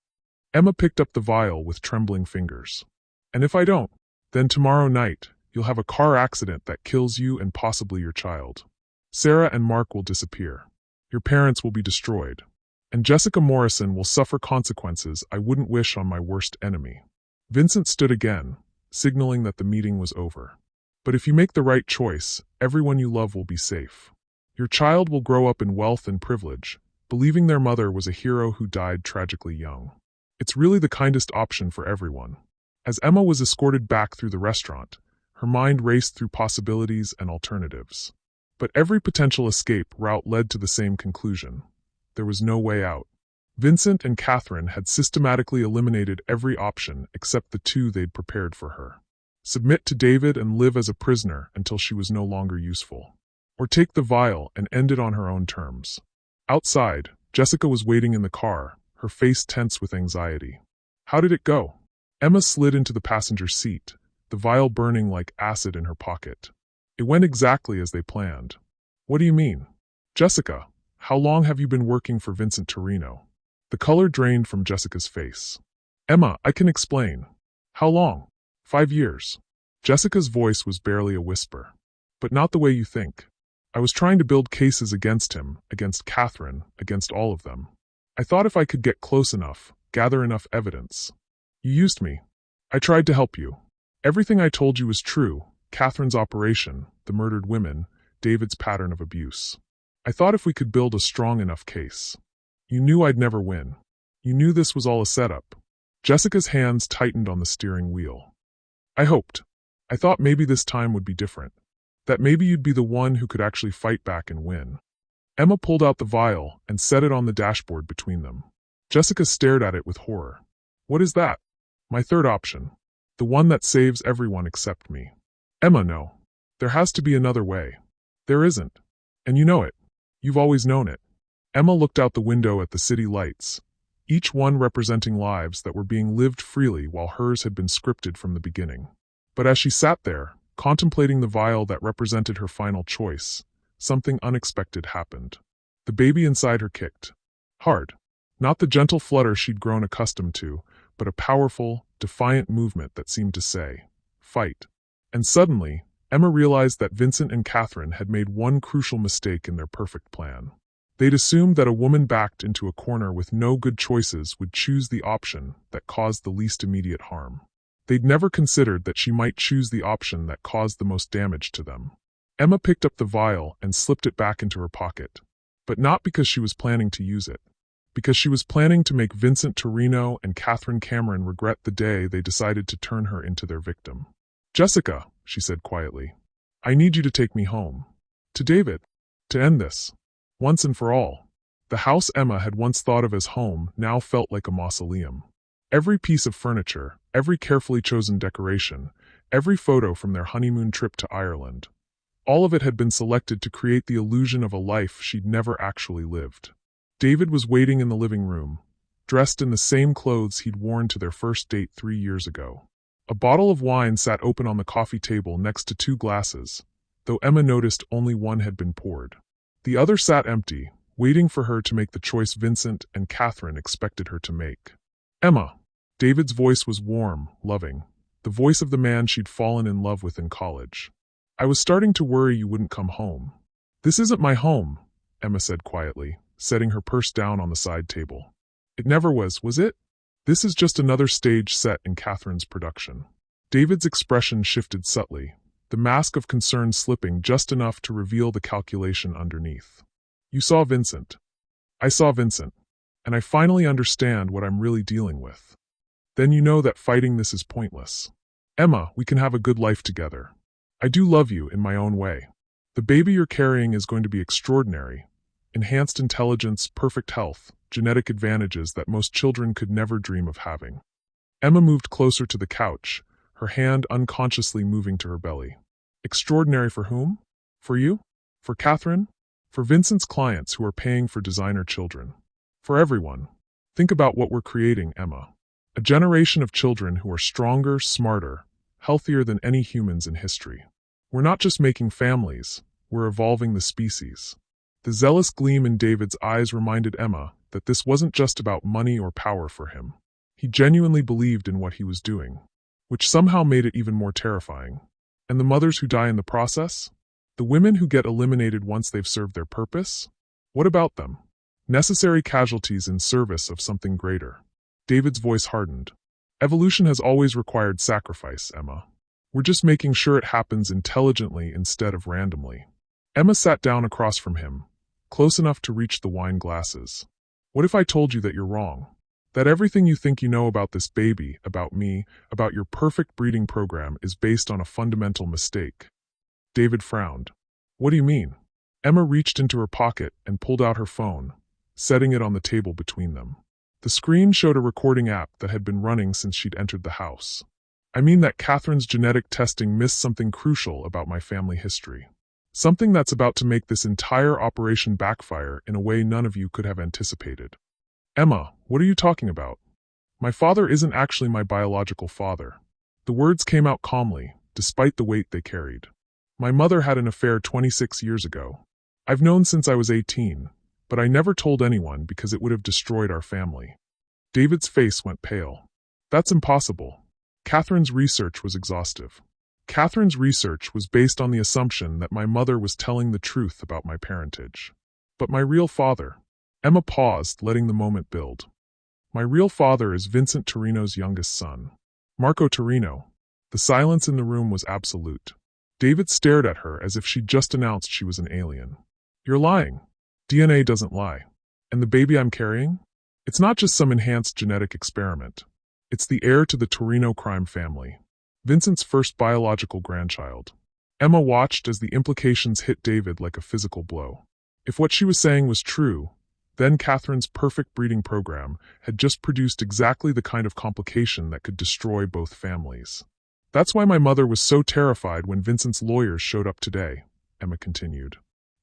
Emma picked up the vial with trembling fingers. And if I don't, then tomorrow night, you'll have a car accident that kills you and possibly your child. Sarah and Mark will disappear. Your parents will be destroyed. And Jessica Morrison will suffer consequences I wouldn't wish on my worst enemy. Vincent stood again, signaling that the meeting was over. But if you make the right choice, everyone you love will be safe. Your child will grow up in wealth and privilege, believing their mother was a hero who died tragically young. It's really the kindest option for everyone. As Emma was escorted back through the restaurant, her mind raced through possibilities and alternatives. But every potential escape route led to the same conclusion. There was no way out. Vincent and Catherine had systematically eliminated every option except the two they'd prepared for her. Submit to David and live as a prisoner until she was no longer useful. Or take the vial and end it on her own terms. Outside, Jessica was waiting in the car, her face tense with anxiety. How did it go? Emma slid into the passenger seat, the vial burning like acid in her pocket. It went exactly as they planned. What do you mean? Jessica, how long have you been working for Vincent Torino? The color drained from Jessica's face. Emma, I can explain. How long? 5 years. Jessica's voice was barely a whisper. But not the way you think. I was trying to build cases against him, against Catherine, against all of them. I thought if I could get close enough, gather enough evidence. You used me. I tried to help you. Everything I told you was true. Catherine's operation, the murdered women, David's pattern of abuse. I thought if we could build a strong enough case. You knew I'd never win. You knew this was all a setup. Jessica's hands tightened on the steering wheel. I hoped. I thought maybe this time would be different. That maybe you'd be the one who could actually fight back and win. Emma pulled out the vial and set it on the dashboard between them. Jessica stared at it with horror. What is that? My third option. The one that saves everyone except me. Emma, no. There has to be another way. There isn't. And you know it. You've always known it. Emma looked out the window at the city lights, each one representing lives that were being lived freely while hers had been scripted from the beginning. But as she sat there, contemplating the vial that represented her final choice, something unexpected happened. The baby inside her kicked. Hard. Not the gentle flutter she'd grown accustomed to, but a powerful, defiant movement that seemed to say, fight. And suddenly, Emma realized that Vincent and Catherine had made one crucial mistake in their perfect plan. They'd assumed that a woman backed into a corner with no good choices would choose the option that caused the least immediate harm. They'd never considered that she might choose the option that caused the most damage to them. Emma picked up the vial and slipped it back into her pocket. But not because she was planning to use it. Because she was planning to make Vincent Torino and Catherine Cameron regret the day they decided to turn her into their victim. Jessica, she said quietly, I need you to take me home. To David. To end this. Once and for all. The house Emma had once thought of as home now felt like a mausoleum. Every piece of furniture, every carefully chosen decoration, every photo from their honeymoon trip to Ireland. All of it had been selected to create the illusion of a life she'd never actually lived. David was waiting in the living room, dressed in the same clothes he'd worn to their first date 3 years ago. A bottle of wine sat open on the coffee table next to 2 glasses, though Emma noticed only one had been poured. The other sat empty, waiting for her to make the choice Vincent and Catherine expected her to make. Emma. David's voice was warm, loving, the voice of the man she'd fallen in love with in college. I was starting to worry you wouldn't come home. This isn't my home, Emma said quietly, setting her purse down on the side table. It never was it? This is just another stage set in Catherine's production. David's expression shifted subtly, the mask of concern slipping just enough to reveal the calculation underneath. You saw Vincent. I saw Vincent. And I finally understand what I'm really dealing with. Then you know that fighting this is pointless. Emma, we can have a good life together. I do love you in my own way. The baby you're carrying is going to be extraordinary. Enhanced intelligence, perfect health, genetic advantages that most children could never dream of having. Emma moved closer to the couch, her hand unconsciously moving to her belly. Extraordinary for whom? For you? For Catherine? For Vincent's clients who are paying for designer children. For everyone. Think about what we're creating, Emma. A generation of children who are stronger, smarter, healthier than any humans in history. We're not just making families, we're evolving the species. The zealous gleam in David's eyes reminded Emma that this wasn't just about money or power for him. He genuinely believed in what he was doing, which somehow made it even more terrifying. And the mothers who die in the process? The women who get eliminated once they've served their purpose? What about them? Necessary casualties in service of something greater. David's voice hardened. Evolution has always required sacrifice, Emma. We're just making sure it happens intelligently instead of randomly. Emma sat down across from him, close enough to reach the wine glasses. What if I told you that you're wrong? That everything you think you know about this baby, about me, about your perfect breeding program is based on a fundamental mistake? David frowned. What do you mean? Emma reached into her pocket and pulled out her phone, setting it on the table between them. The screen showed a recording app that had been running since she'd entered the house. I mean that Catherine's genetic testing missed something crucial about my family history. Something that's about to make this entire operation backfire in a way none of you could have anticipated. Emma, what are you talking about? My father isn't actually my biological father. The words came out calmly, despite the weight they carried. My mother had an affair 26 years ago. I've known since I was 18. But I never told anyone because it would have destroyed our family. David's face went pale. That's impossible. Catherine's research was exhaustive. Catherine's research was based on the assumption that my mother was telling the truth about my parentage. But my real father... Emma paused, letting the moment build. My real father is Vincent Torino's youngest son. Marco Torino. The silence in the room was absolute. David stared at her as if she'd just announced she was an alien. You're lying. DNA doesn't lie. And the baby I'm carrying? It's not just some enhanced genetic experiment. It's the heir to the Torino crime family. Vincent's first biological grandchild. Emma watched as the implications hit David like a physical blow. If what she was saying was true, then Catherine's perfect breeding program had just produced exactly the kind of complication that could destroy both families. That's why my mother was so terrified when Vincent's lawyers showed up today, Emma continued.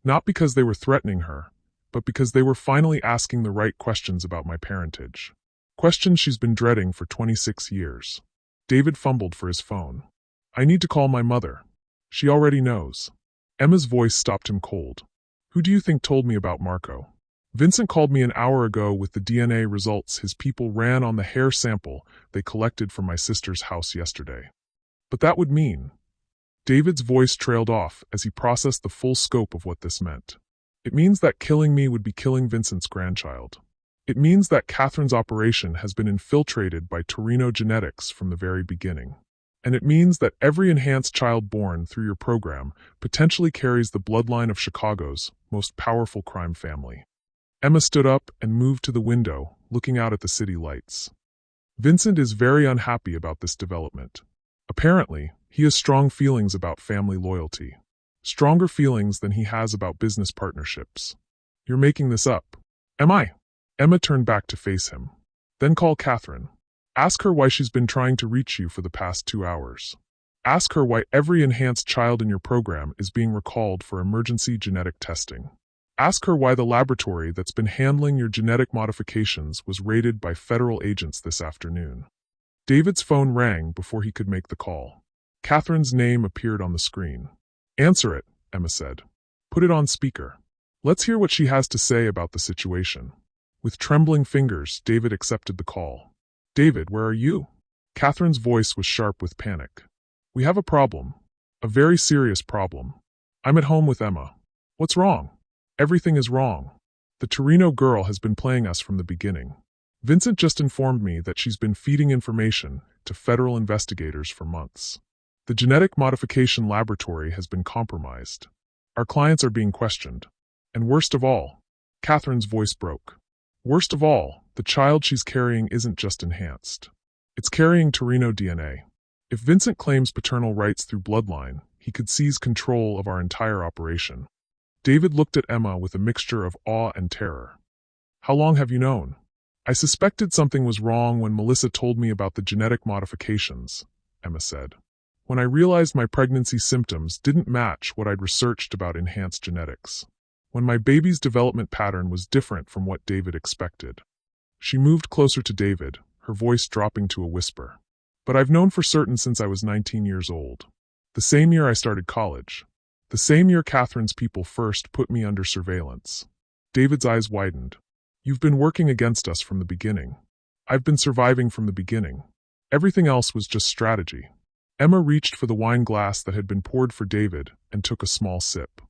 Not because they were threatening her, but because they were finally asking the right questions about my parentage. Questions she's been dreading for 26 years. David fumbled for his phone. I need to call my mother. She already knows. Emma's voice stopped him cold. Who do you think told me about Marco? Vincent called me an hour ago with the DNA results his people ran on the hair sample they collected from my sister's house yesterday. But that would mean... David's voice trailed off as he processed the full scope of what this meant. It means that killing me would be killing Vincent's grandchild. It means that Catherine's operation has been infiltrated by Torino genetics from the very beginning. And it means that every enhanced child born through your program potentially carries the bloodline of Chicago's most powerful crime family. Emma stood up and moved to the window, looking out at the city lights. Vincent is very unhappy about this development. Apparently, he has strong feelings about family loyalty. Stronger feelings than he has about business partnerships. You're making this up. Am I? Emma turned back to face him. Then call Catherine. Ask her why she's been trying to reach you for the past 2 hours. Ask her why every enhanced child in your program is being recalled for emergency genetic testing. Ask her why the laboratory that's been handling your genetic modifications was raided by federal agents this afternoon. David's phone rang before he could make the call. Catherine's name appeared on the screen. Answer it, Emma said. Put it on speaker. Let's hear what she has to say about the situation. With trembling fingers, David accepted the call. David, where are you? Catherine's voice was sharp with panic. We have a problem. A very serious problem. I'm at home with Emma. What's wrong? Everything is wrong. The Torino girl has been playing us from the beginning. Vincent just informed me that she's been feeding information to federal investigators for months. The genetic modification laboratory has been compromised. Our clients are being questioned. And worst of all, Catherine's voice broke. Worst of all, the child she's carrying isn't just enhanced. It's carrying Torino DNA. If Vincent claims paternal rights through bloodline, he could seize control of our entire operation. David looked at Emma with a mixture of awe and terror. How long have you known? I suspected something was wrong when Melissa told me about the genetic modifications, Emma said. When I realized my pregnancy symptoms didn't match what I'd researched about enhanced genetics. When my baby's development pattern was different from what David expected. She moved closer to David, her voice dropping to a whisper. But I've known for certain since I was 19 years old. The same year I started college. The same year Catherine's people first put me under surveillance. David's eyes widened. You've been working against us from the beginning. I've been surviving from the beginning. Everything else was just strategy. Emma reached for the wine glass that had been poured for David and took a small sip.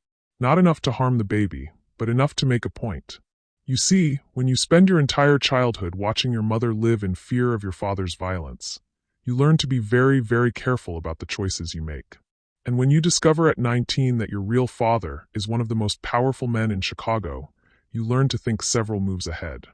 Not enough to harm the baby, but enough to make a point. You see, when you spend your entire childhood watching your mother live in fear of your father's violence, you learn to be very, very careful about the choices you make. And when you discover at 19 that your real father is one of the most powerful men in Chicago, you learn to think several moves ahead.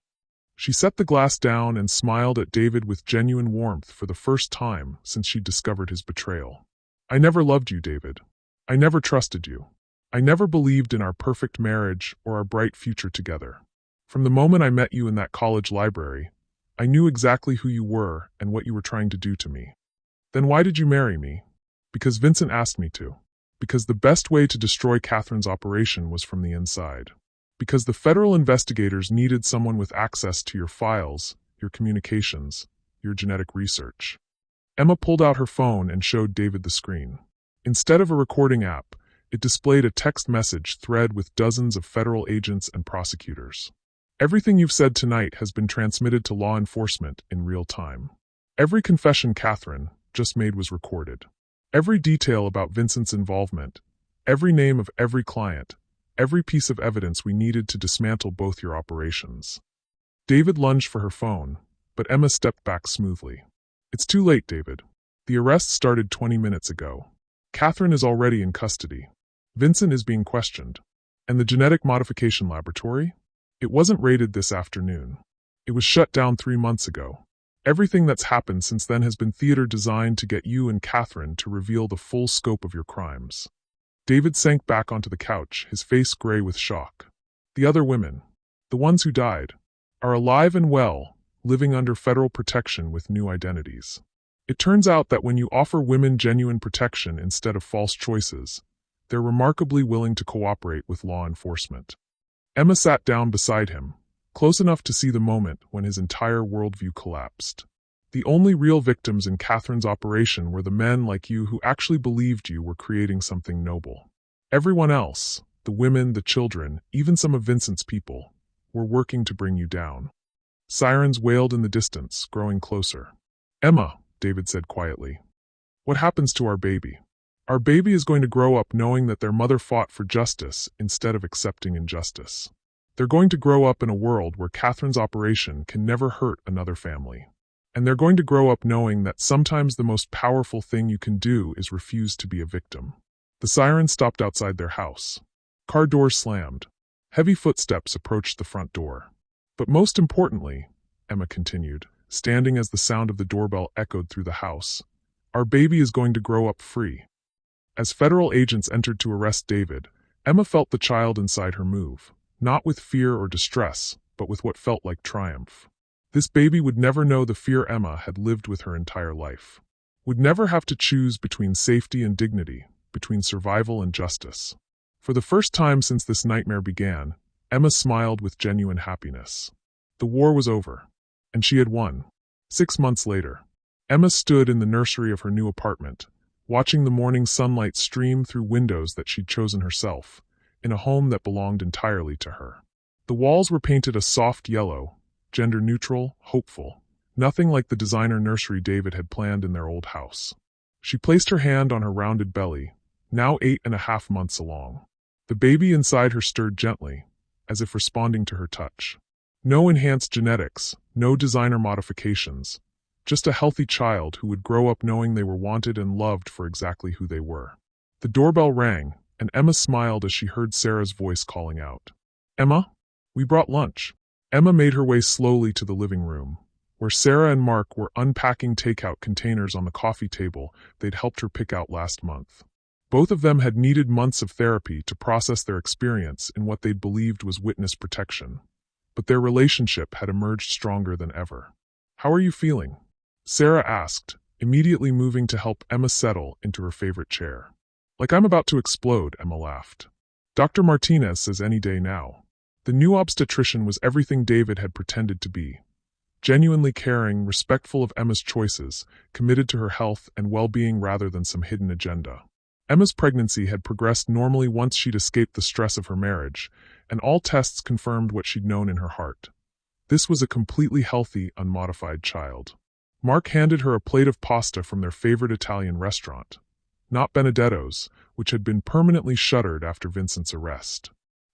She set the glass down and smiled at David with genuine warmth for the first time since she'd discovered his betrayal. I never loved you, David. I never trusted you. I never believed in our perfect marriage or our bright future together. From the moment I met you in that college library, I knew exactly who you were and what you were trying to do to me. Then why did you marry me? Because Vincent asked me to. Because the best way to destroy Catherine's operation was from the inside. Because the federal investigators needed someone with access to your files, your communications, your genetic research. Emma pulled out her phone and showed David the screen. Instead of a recording app, it displayed a text message thread with dozens of federal agents and prosecutors. Everything you've said tonight has been transmitted to law enforcement in real time. Every confession Catherine just made was recorded. Every detail about Vincent's involvement, every name of every client, every piece of evidence we needed to dismantle both your operations. David lunged for her phone, but Emma stepped back smoothly. It's too late, David. The arrest started 20 minutes ago. Catherine is already in custody. Vincent is being questioned. And the genetic modification laboratory? It wasn't raided this afternoon. It was shut down 3 months ago. Everything that's happened since then has been theater designed to get you and Catherine to reveal the full scope of your crimes. David sank back onto the couch, his face gray with shock. The other women, the ones who died, are alive and well, living under federal protection with new identities. It turns out that when you offer women genuine protection instead of false choices, they're remarkably willing to cooperate with law enforcement. Emma sat down beside him, close enough to see the moment when his entire worldview collapsed. The only real victims in Catherine's operation were the men like you who actually believed you were creating something noble. Everyone else, the women, the children, even some of Vincent's people, were working to bring you down. Sirens wailed in the distance, growing closer. Emma, David said quietly. What happens to our baby? Our baby is going to grow up knowing that their mother fought for justice instead of accepting injustice. They're going to grow up in a world where Catherine's operation can never hurt another family. And they're going to grow up knowing that sometimes the most powerful thing you can do is refuse to be a victim. The siren stopped outside their house. Car doors slammed. Heavy footsteps approached the front door. But most importantly, Emma continued, standing as the sound of the doorbell echoed through the house, our baby is going to grow up free. As federal agents entered to arrest David, Emma felt the child inside her move, not with fear or distress, but with what felt like triumph. This baby would never know the fear Emma had lived with her entire life. Would never have to choose between safety and dignity, between survival and justice. For the first time since this nightmare began, Emma smiled with genuine happiness. The war was over, and she had won. 6 months later, Emma stood in the nursery of her new apartment, watching the morning sunlight stream through windows that she'd chosen herself, in a home that belonged entirely to her. The walls were painted a soft yellow, gender-neutral, hopeful, nothing like the designer nursery David had planned in their old house. She placed her hand on her rounded belly, now 8.5 months along. The baby inside her stirred gently, as if responding to her touch. No enhanced genetics, no designer modifications, just a healthy child who would grow up knowing they were wanted and loved for exactly who they were. The doorbell rang, and Emma smiled as she heard Sarah's voice calling out. "Emma, we brought lunch." Emma made her way slowly to the living room, where Sarah and Mark were unpacking takeout containers on the coffee table they'd helped her pick out last month. Both of them had needed months of therapy to process their experience in what they'd believed was witness protection. But their relationship had emerged stronger than ever. "How are you feeling?" Sarah asked, immediately moving to help Emma settle into her favorite chair. "Like I'm about to explode," Emma laughed. "Dr. Martinez says any day now." The new obstetrician was everything David had pretended to be. Genuinely caring, respectful of Emma's choices, committed to her health and well-being rather than some hidden agenda. Emma's pregnancy had progressed normally once she'd escaped the stress of her marriage, and all tests confirmed what she'd known in her heart. This was a completely healthy, unmodified child. Mark handed her a plate of pasta from their favorite Italian restaurant, not Benedetto's, which had been permanently shuttered after Vincent's arrest.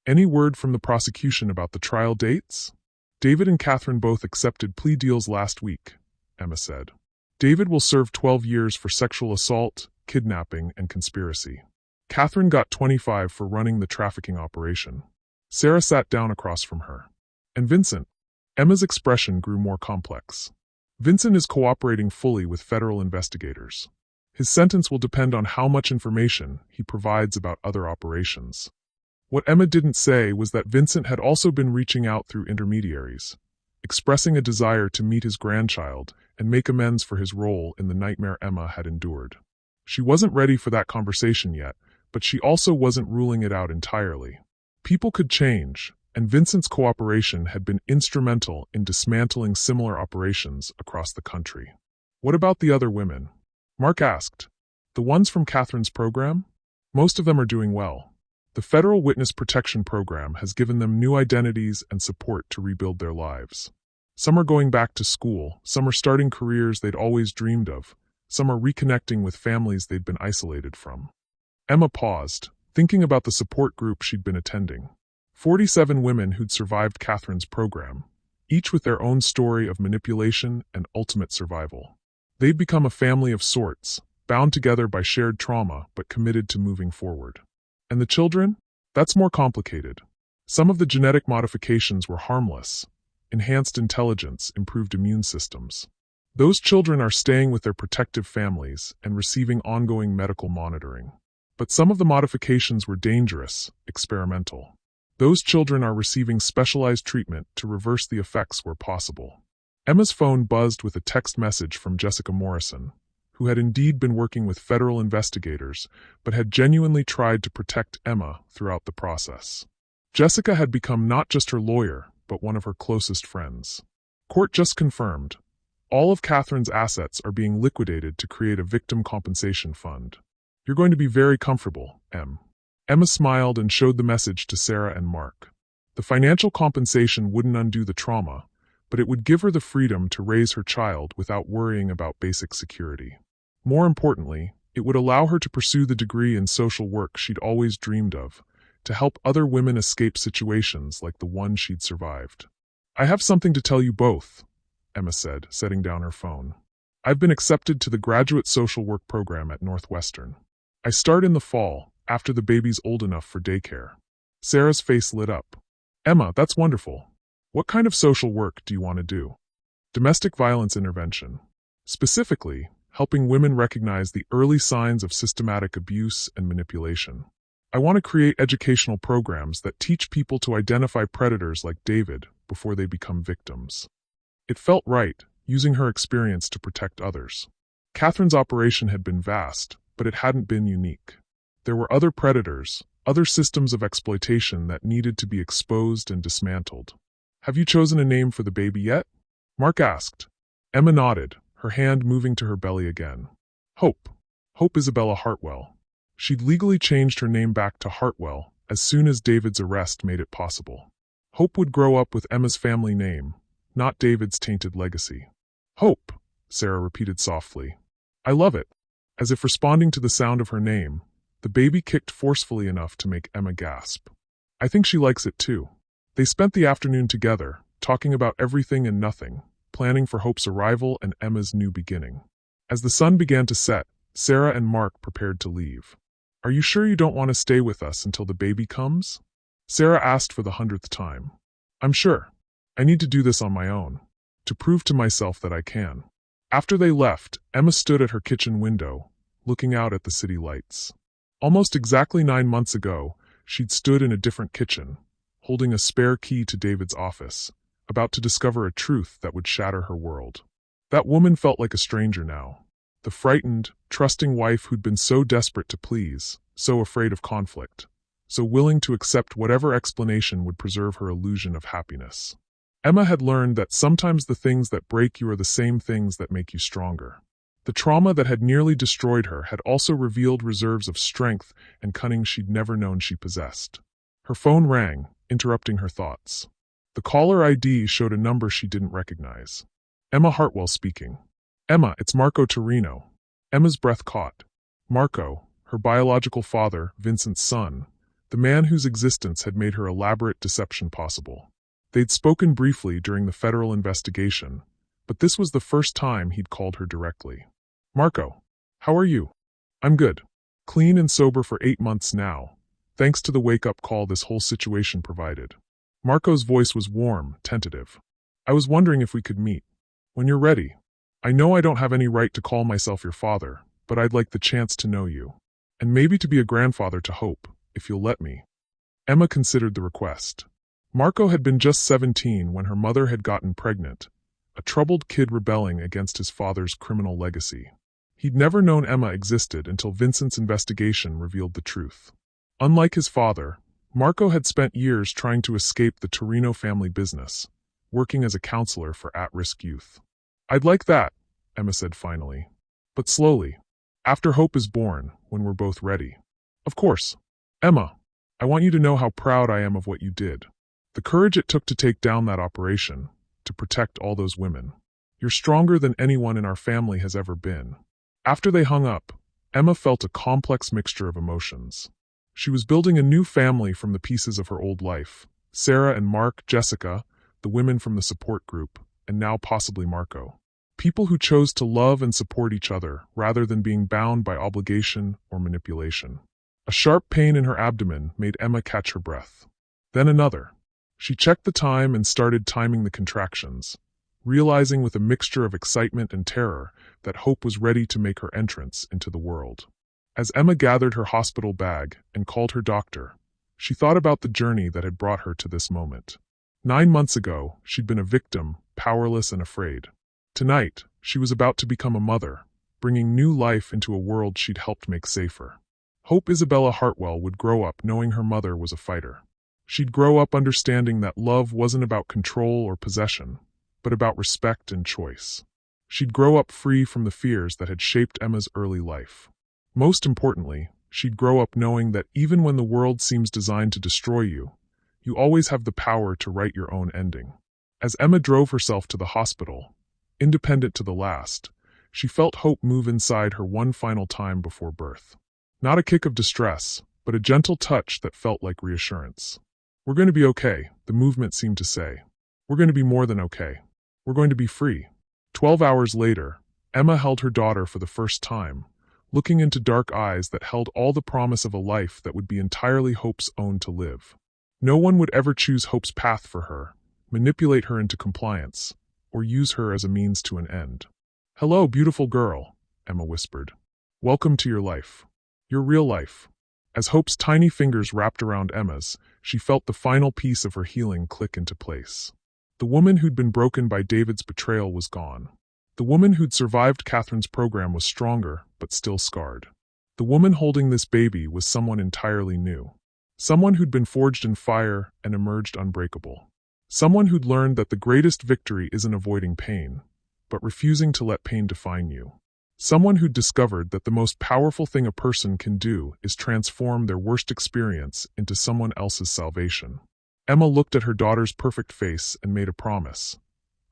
"Any word from the prosecution about the trial dates?" "David and Catherine both accepted plea deals last week," Emma said. "David will serve 12 years for sexual assault, kidnapping, and conspiracy. Catherine got 25 for running the trafficking operation." Sarah sat down across from her. "And Vincent?" Emma's expression grew more complex. "Vincent is cooperating fully with federal investigators. His sentence will depend on how much information he provides about other operations." What Emma didn't say was that Vincent had also been reaching out through intermediaries, expressing a desire to meet his grandchild and make amends for his role in the nightmare Emma had endured. She wasn't ready for that conversation yet, but she also wasn't ruling it out entirely. People could change, and Vincent's cooperation had been instrumental in dismantling similar operations across the country. "What about the other women?" Mark asked. "The ones from Catherine's program?" "Most of them are doing well. The Federal Witness Protection Program has given them new identities and support to rebuild their lives. Some are going back to school, some are starting careers they'd always dreamed of, some are reconnecting with families they'd been isolated from." Emma paused, thinking about the support group she'd been attending. 47 women who'd survived Catherine's program, each with their own story of manipulation and ultimate survival. They'd become a family of sorts, bound together by shared trauma but committed to moving forward. And the children? That's more complicated. Some of the genetic modifications were harmless. Enhanced intelligence, improved immune systems. Those children are staying with their protective families and receiving ongoing medical monitoring. But some of the modifications were dangerous, experimental. Those children are receiving specialized treatment to reverse the effects where possible. Emma's phone buzzed with a text message from Jessica Morrison, who had indeed been working with federal investigators, but had genuinely tried to protect Emma throughout the process. Jessica had become not just her lawyer, but one of her closest friends. "Court just confirmed. All of Catherine's assets are being liquidated to create a victim compensation fund. You're going to be very comfortable, Em." Emma smiled and showed the message to Sarah and Mark. The financial compensation wouldn't undo the trauma, but it would give her the freedom to raise her child without worrying about basic security. More importantly, it would allow her to pursue the degree in social work she'd always dreamed of, to help other women escape situations like the one she'd survived. "I have something to tell you both," Emma said, setting down her phone. "I've been accepted to the graduate social work program at Northwestern. I start in the fall, after the baby's old enough for daycare." Sarah's face lit up. "Emma, that's wonderful. What kind of social work do you want to do?" "Domestic violence intervention. Specifically, helping women recognize the early signs of systematic abuse and manipulation. I want to create educational programs that teach people to identify predators like David before they become victims." It felt right, using her experience to protect others. Catherine's operation had been vast, but it hadn't been unique. There were other predators, other systems of exploitation that needed to be exposed and dismantled. "Have you chosen a name for the baby yet?" Mark asked. Emma nodded, her hand moving to her belly again. "Hope. Hope Isabella Hartwell." She'd legally changed her name back to Hartwell as soon as David's arrest made it possible. Hope would grow up with Emma's family name, not David's tainted legacy. Hope, Sarah repeated softly. I love it. As if responding to the sound of her name, the baby kicked forcefully enough to make Emma gasp. I think she likes it too. They spent the afternoon together, talking about everything and nothing, planning for Hope's arrival and Emma's new beginning. As the sun began to set, Sarah and Mark prepared to leave. Are you sure you don't want to stay with us until the baby comes? Sarah asked for the 100th time. I'm sure. I need to do this on my own, to prove to myself that I can. After they left, Emma stood at her kitchen window, looking out at the city lights. Almost exactly 9 months ago, she'd stood in a different kitchen, holding a spare key to David's office, about to discover a truth that would shatter her world. That woman felt like a stranger now. The frightened, trusting wife who'd been so desperate to please, so afraid of conflict, so willing to accept whatever explanation would preserve her illusion of happiness. Emma had learned that sometimes the things that break you are the same things that make you stronger. The trauma that had nearly destroyed her had also revealed reserves of strength and cunning she'd never known she possessed. Her phone rang, interrupting her thoughts. The caller ID showed a number she didn't recognize. Emma Hartwell speaking. Emma, it's Marco Torino. Emma's breath caught. Marco, her biological father, Vincent's son, the man whose existence had made her elaborate deception possible. They'd spoken briefly during the federal investigation, but this was the first time he'd called her directly. Marco, how are you? I'm good. Clean and sober for 8 months now, thanks to the wake-up call this whole situation provided. Marco's voice was warm, tentative. I was wondering if we could meet. When you're ready. I know I don't have any right to call myself your father, but I'd like the chance to know you. And maybe to be a grandfather to Hope, if you'll let me. Emma considered the request. Marco had been just 17 when her mother had gotten pregnant, a troubled kid rebelling against his father's criminal legacy. He'd never known Emma existed until Vincent's investigation revealed the truth. Unlike his father, Marco had spent years trying to escape the Torino family business, working as a counselor for at-risk youth. I'd like that, Emma said finally. But slowly. After Hope is born, when we're both ready. Of course. Emma, I want you to know how proud I am of what you did. The courage it took to take down that operation, to protect all those women. You're stronger than anyone in our family has ever been. After they hung up, Emma felt a complex mixture of emotions. She was building a new family from the pieces of her old life. Sarah and Mark, Jessica, the women from the support group, and now possibly Marco. People who chose to love and support each other rather than being bound by obligation or manipulation. A sharp pain in her abdomen made Emma catch her breath. Then another. She checked the time and started timing the contractions, realizing with a mixture of excitement and terror that Hope was ready to make her entrance into the world. As Emma gathered her hospital bag and called her doctor, she thought about the journey that had brought her to this moment. 9 months ago, she'd been a victim, powerless and afraid. Tonight, she was about to become a mother, bringing new life into a world she'd helped make safer. Hope Isabella Hartwell would grow up knowing her mother was a fighter. She'd grow up understanding that love wasn't about control or possession, but about respect and choice. She'd grow up free from the fears that had shaped Emma's early life. Most importantly, she'd grow up knowing that even when the world seems designed to destroy you, you always have the power to write your own ending. As Emma drove herself to the hospital, independent to the last, she felt hope move inside her one final time before birth. Not a kick of distress, but a gentle touch that felt like reassurance. We're going to be okay, the movement seemed to say. We're going to be more than okay. We're going to be free. 12 hours later, Emma held her daughter for the first time, looking into dark eyes that held all the promise of a life that would be entirely Hope's own to live. No one would ever choose Hope's path for her, manipulate her into compliance, or use her as a means to an end. Hello, beautiful girl, Emma whispered. Welcome to your life. Your real life. As Hope's tiny fingers wrapped around Emma's, she felt the final piece of her healing click into place. The woman who'd been broken by David's betrayal was gone. The woman who'd survived Catherine's program was stronger, but still scarred. The woman holding this baby was someone entirely new. Someone who'd been forged in fire and emerged unbreakable. Someone who'd learned that the greatest victory isn't avoiding pain, but refusing to let pain define you. Someone who'd discovered that the most powerful thing a person can do is transform their worst experience into someone else's salvation. Emma looked at her daughter's perfect face and made a promise.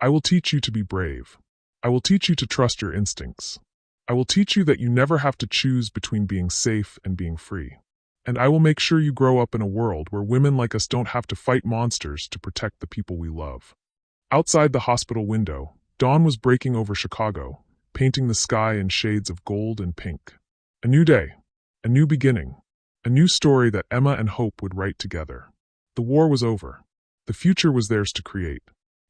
I will teach you to be brave. I will teach you to trust your instincts. I will teach you that you never have to choose between being safe and being free. And I will make sure you grow up in a world where women like us don't have to fight monsters to protect the people we love. Outside the hospital window, dawn was breaking over Chicago, painting the sky in shades of gold and pink. A new day, a new beginning, a new story that Emma and Hope would write together. The war was over. The future was theirs to create.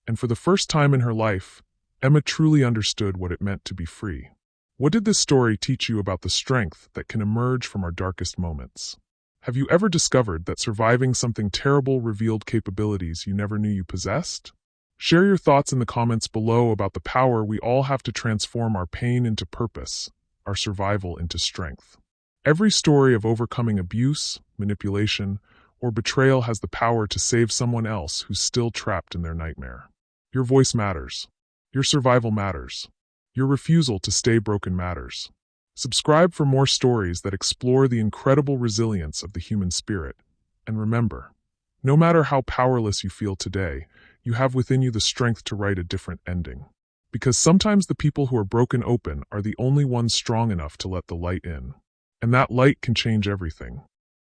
And for the first time in her life, Emma truly understood what it meant to be free. What did this story teach you about the strength that can emerge from our darkest moments? Have you ever discovered that surviving something terrible revealed capabilities you never knew you possessed? Share your thoughts in the comments below about the power we all have to transform our pain into purpose, our survival into strength. Every story of overcoming abuse, manipulation, or betrayal has the power to save someone else who's still trapped in their nightmare. Your voice matters. Your survival matters. Your refusal to stay broken matters. Subscribe for more stories that explore the incredible resilience of the human spirit. And remember, no matter how powerless you feel today, you have within you the strength to write a different ending. Because sometimes the people who are broken open are the only ones strong enough to let the light in. And that light can change everything.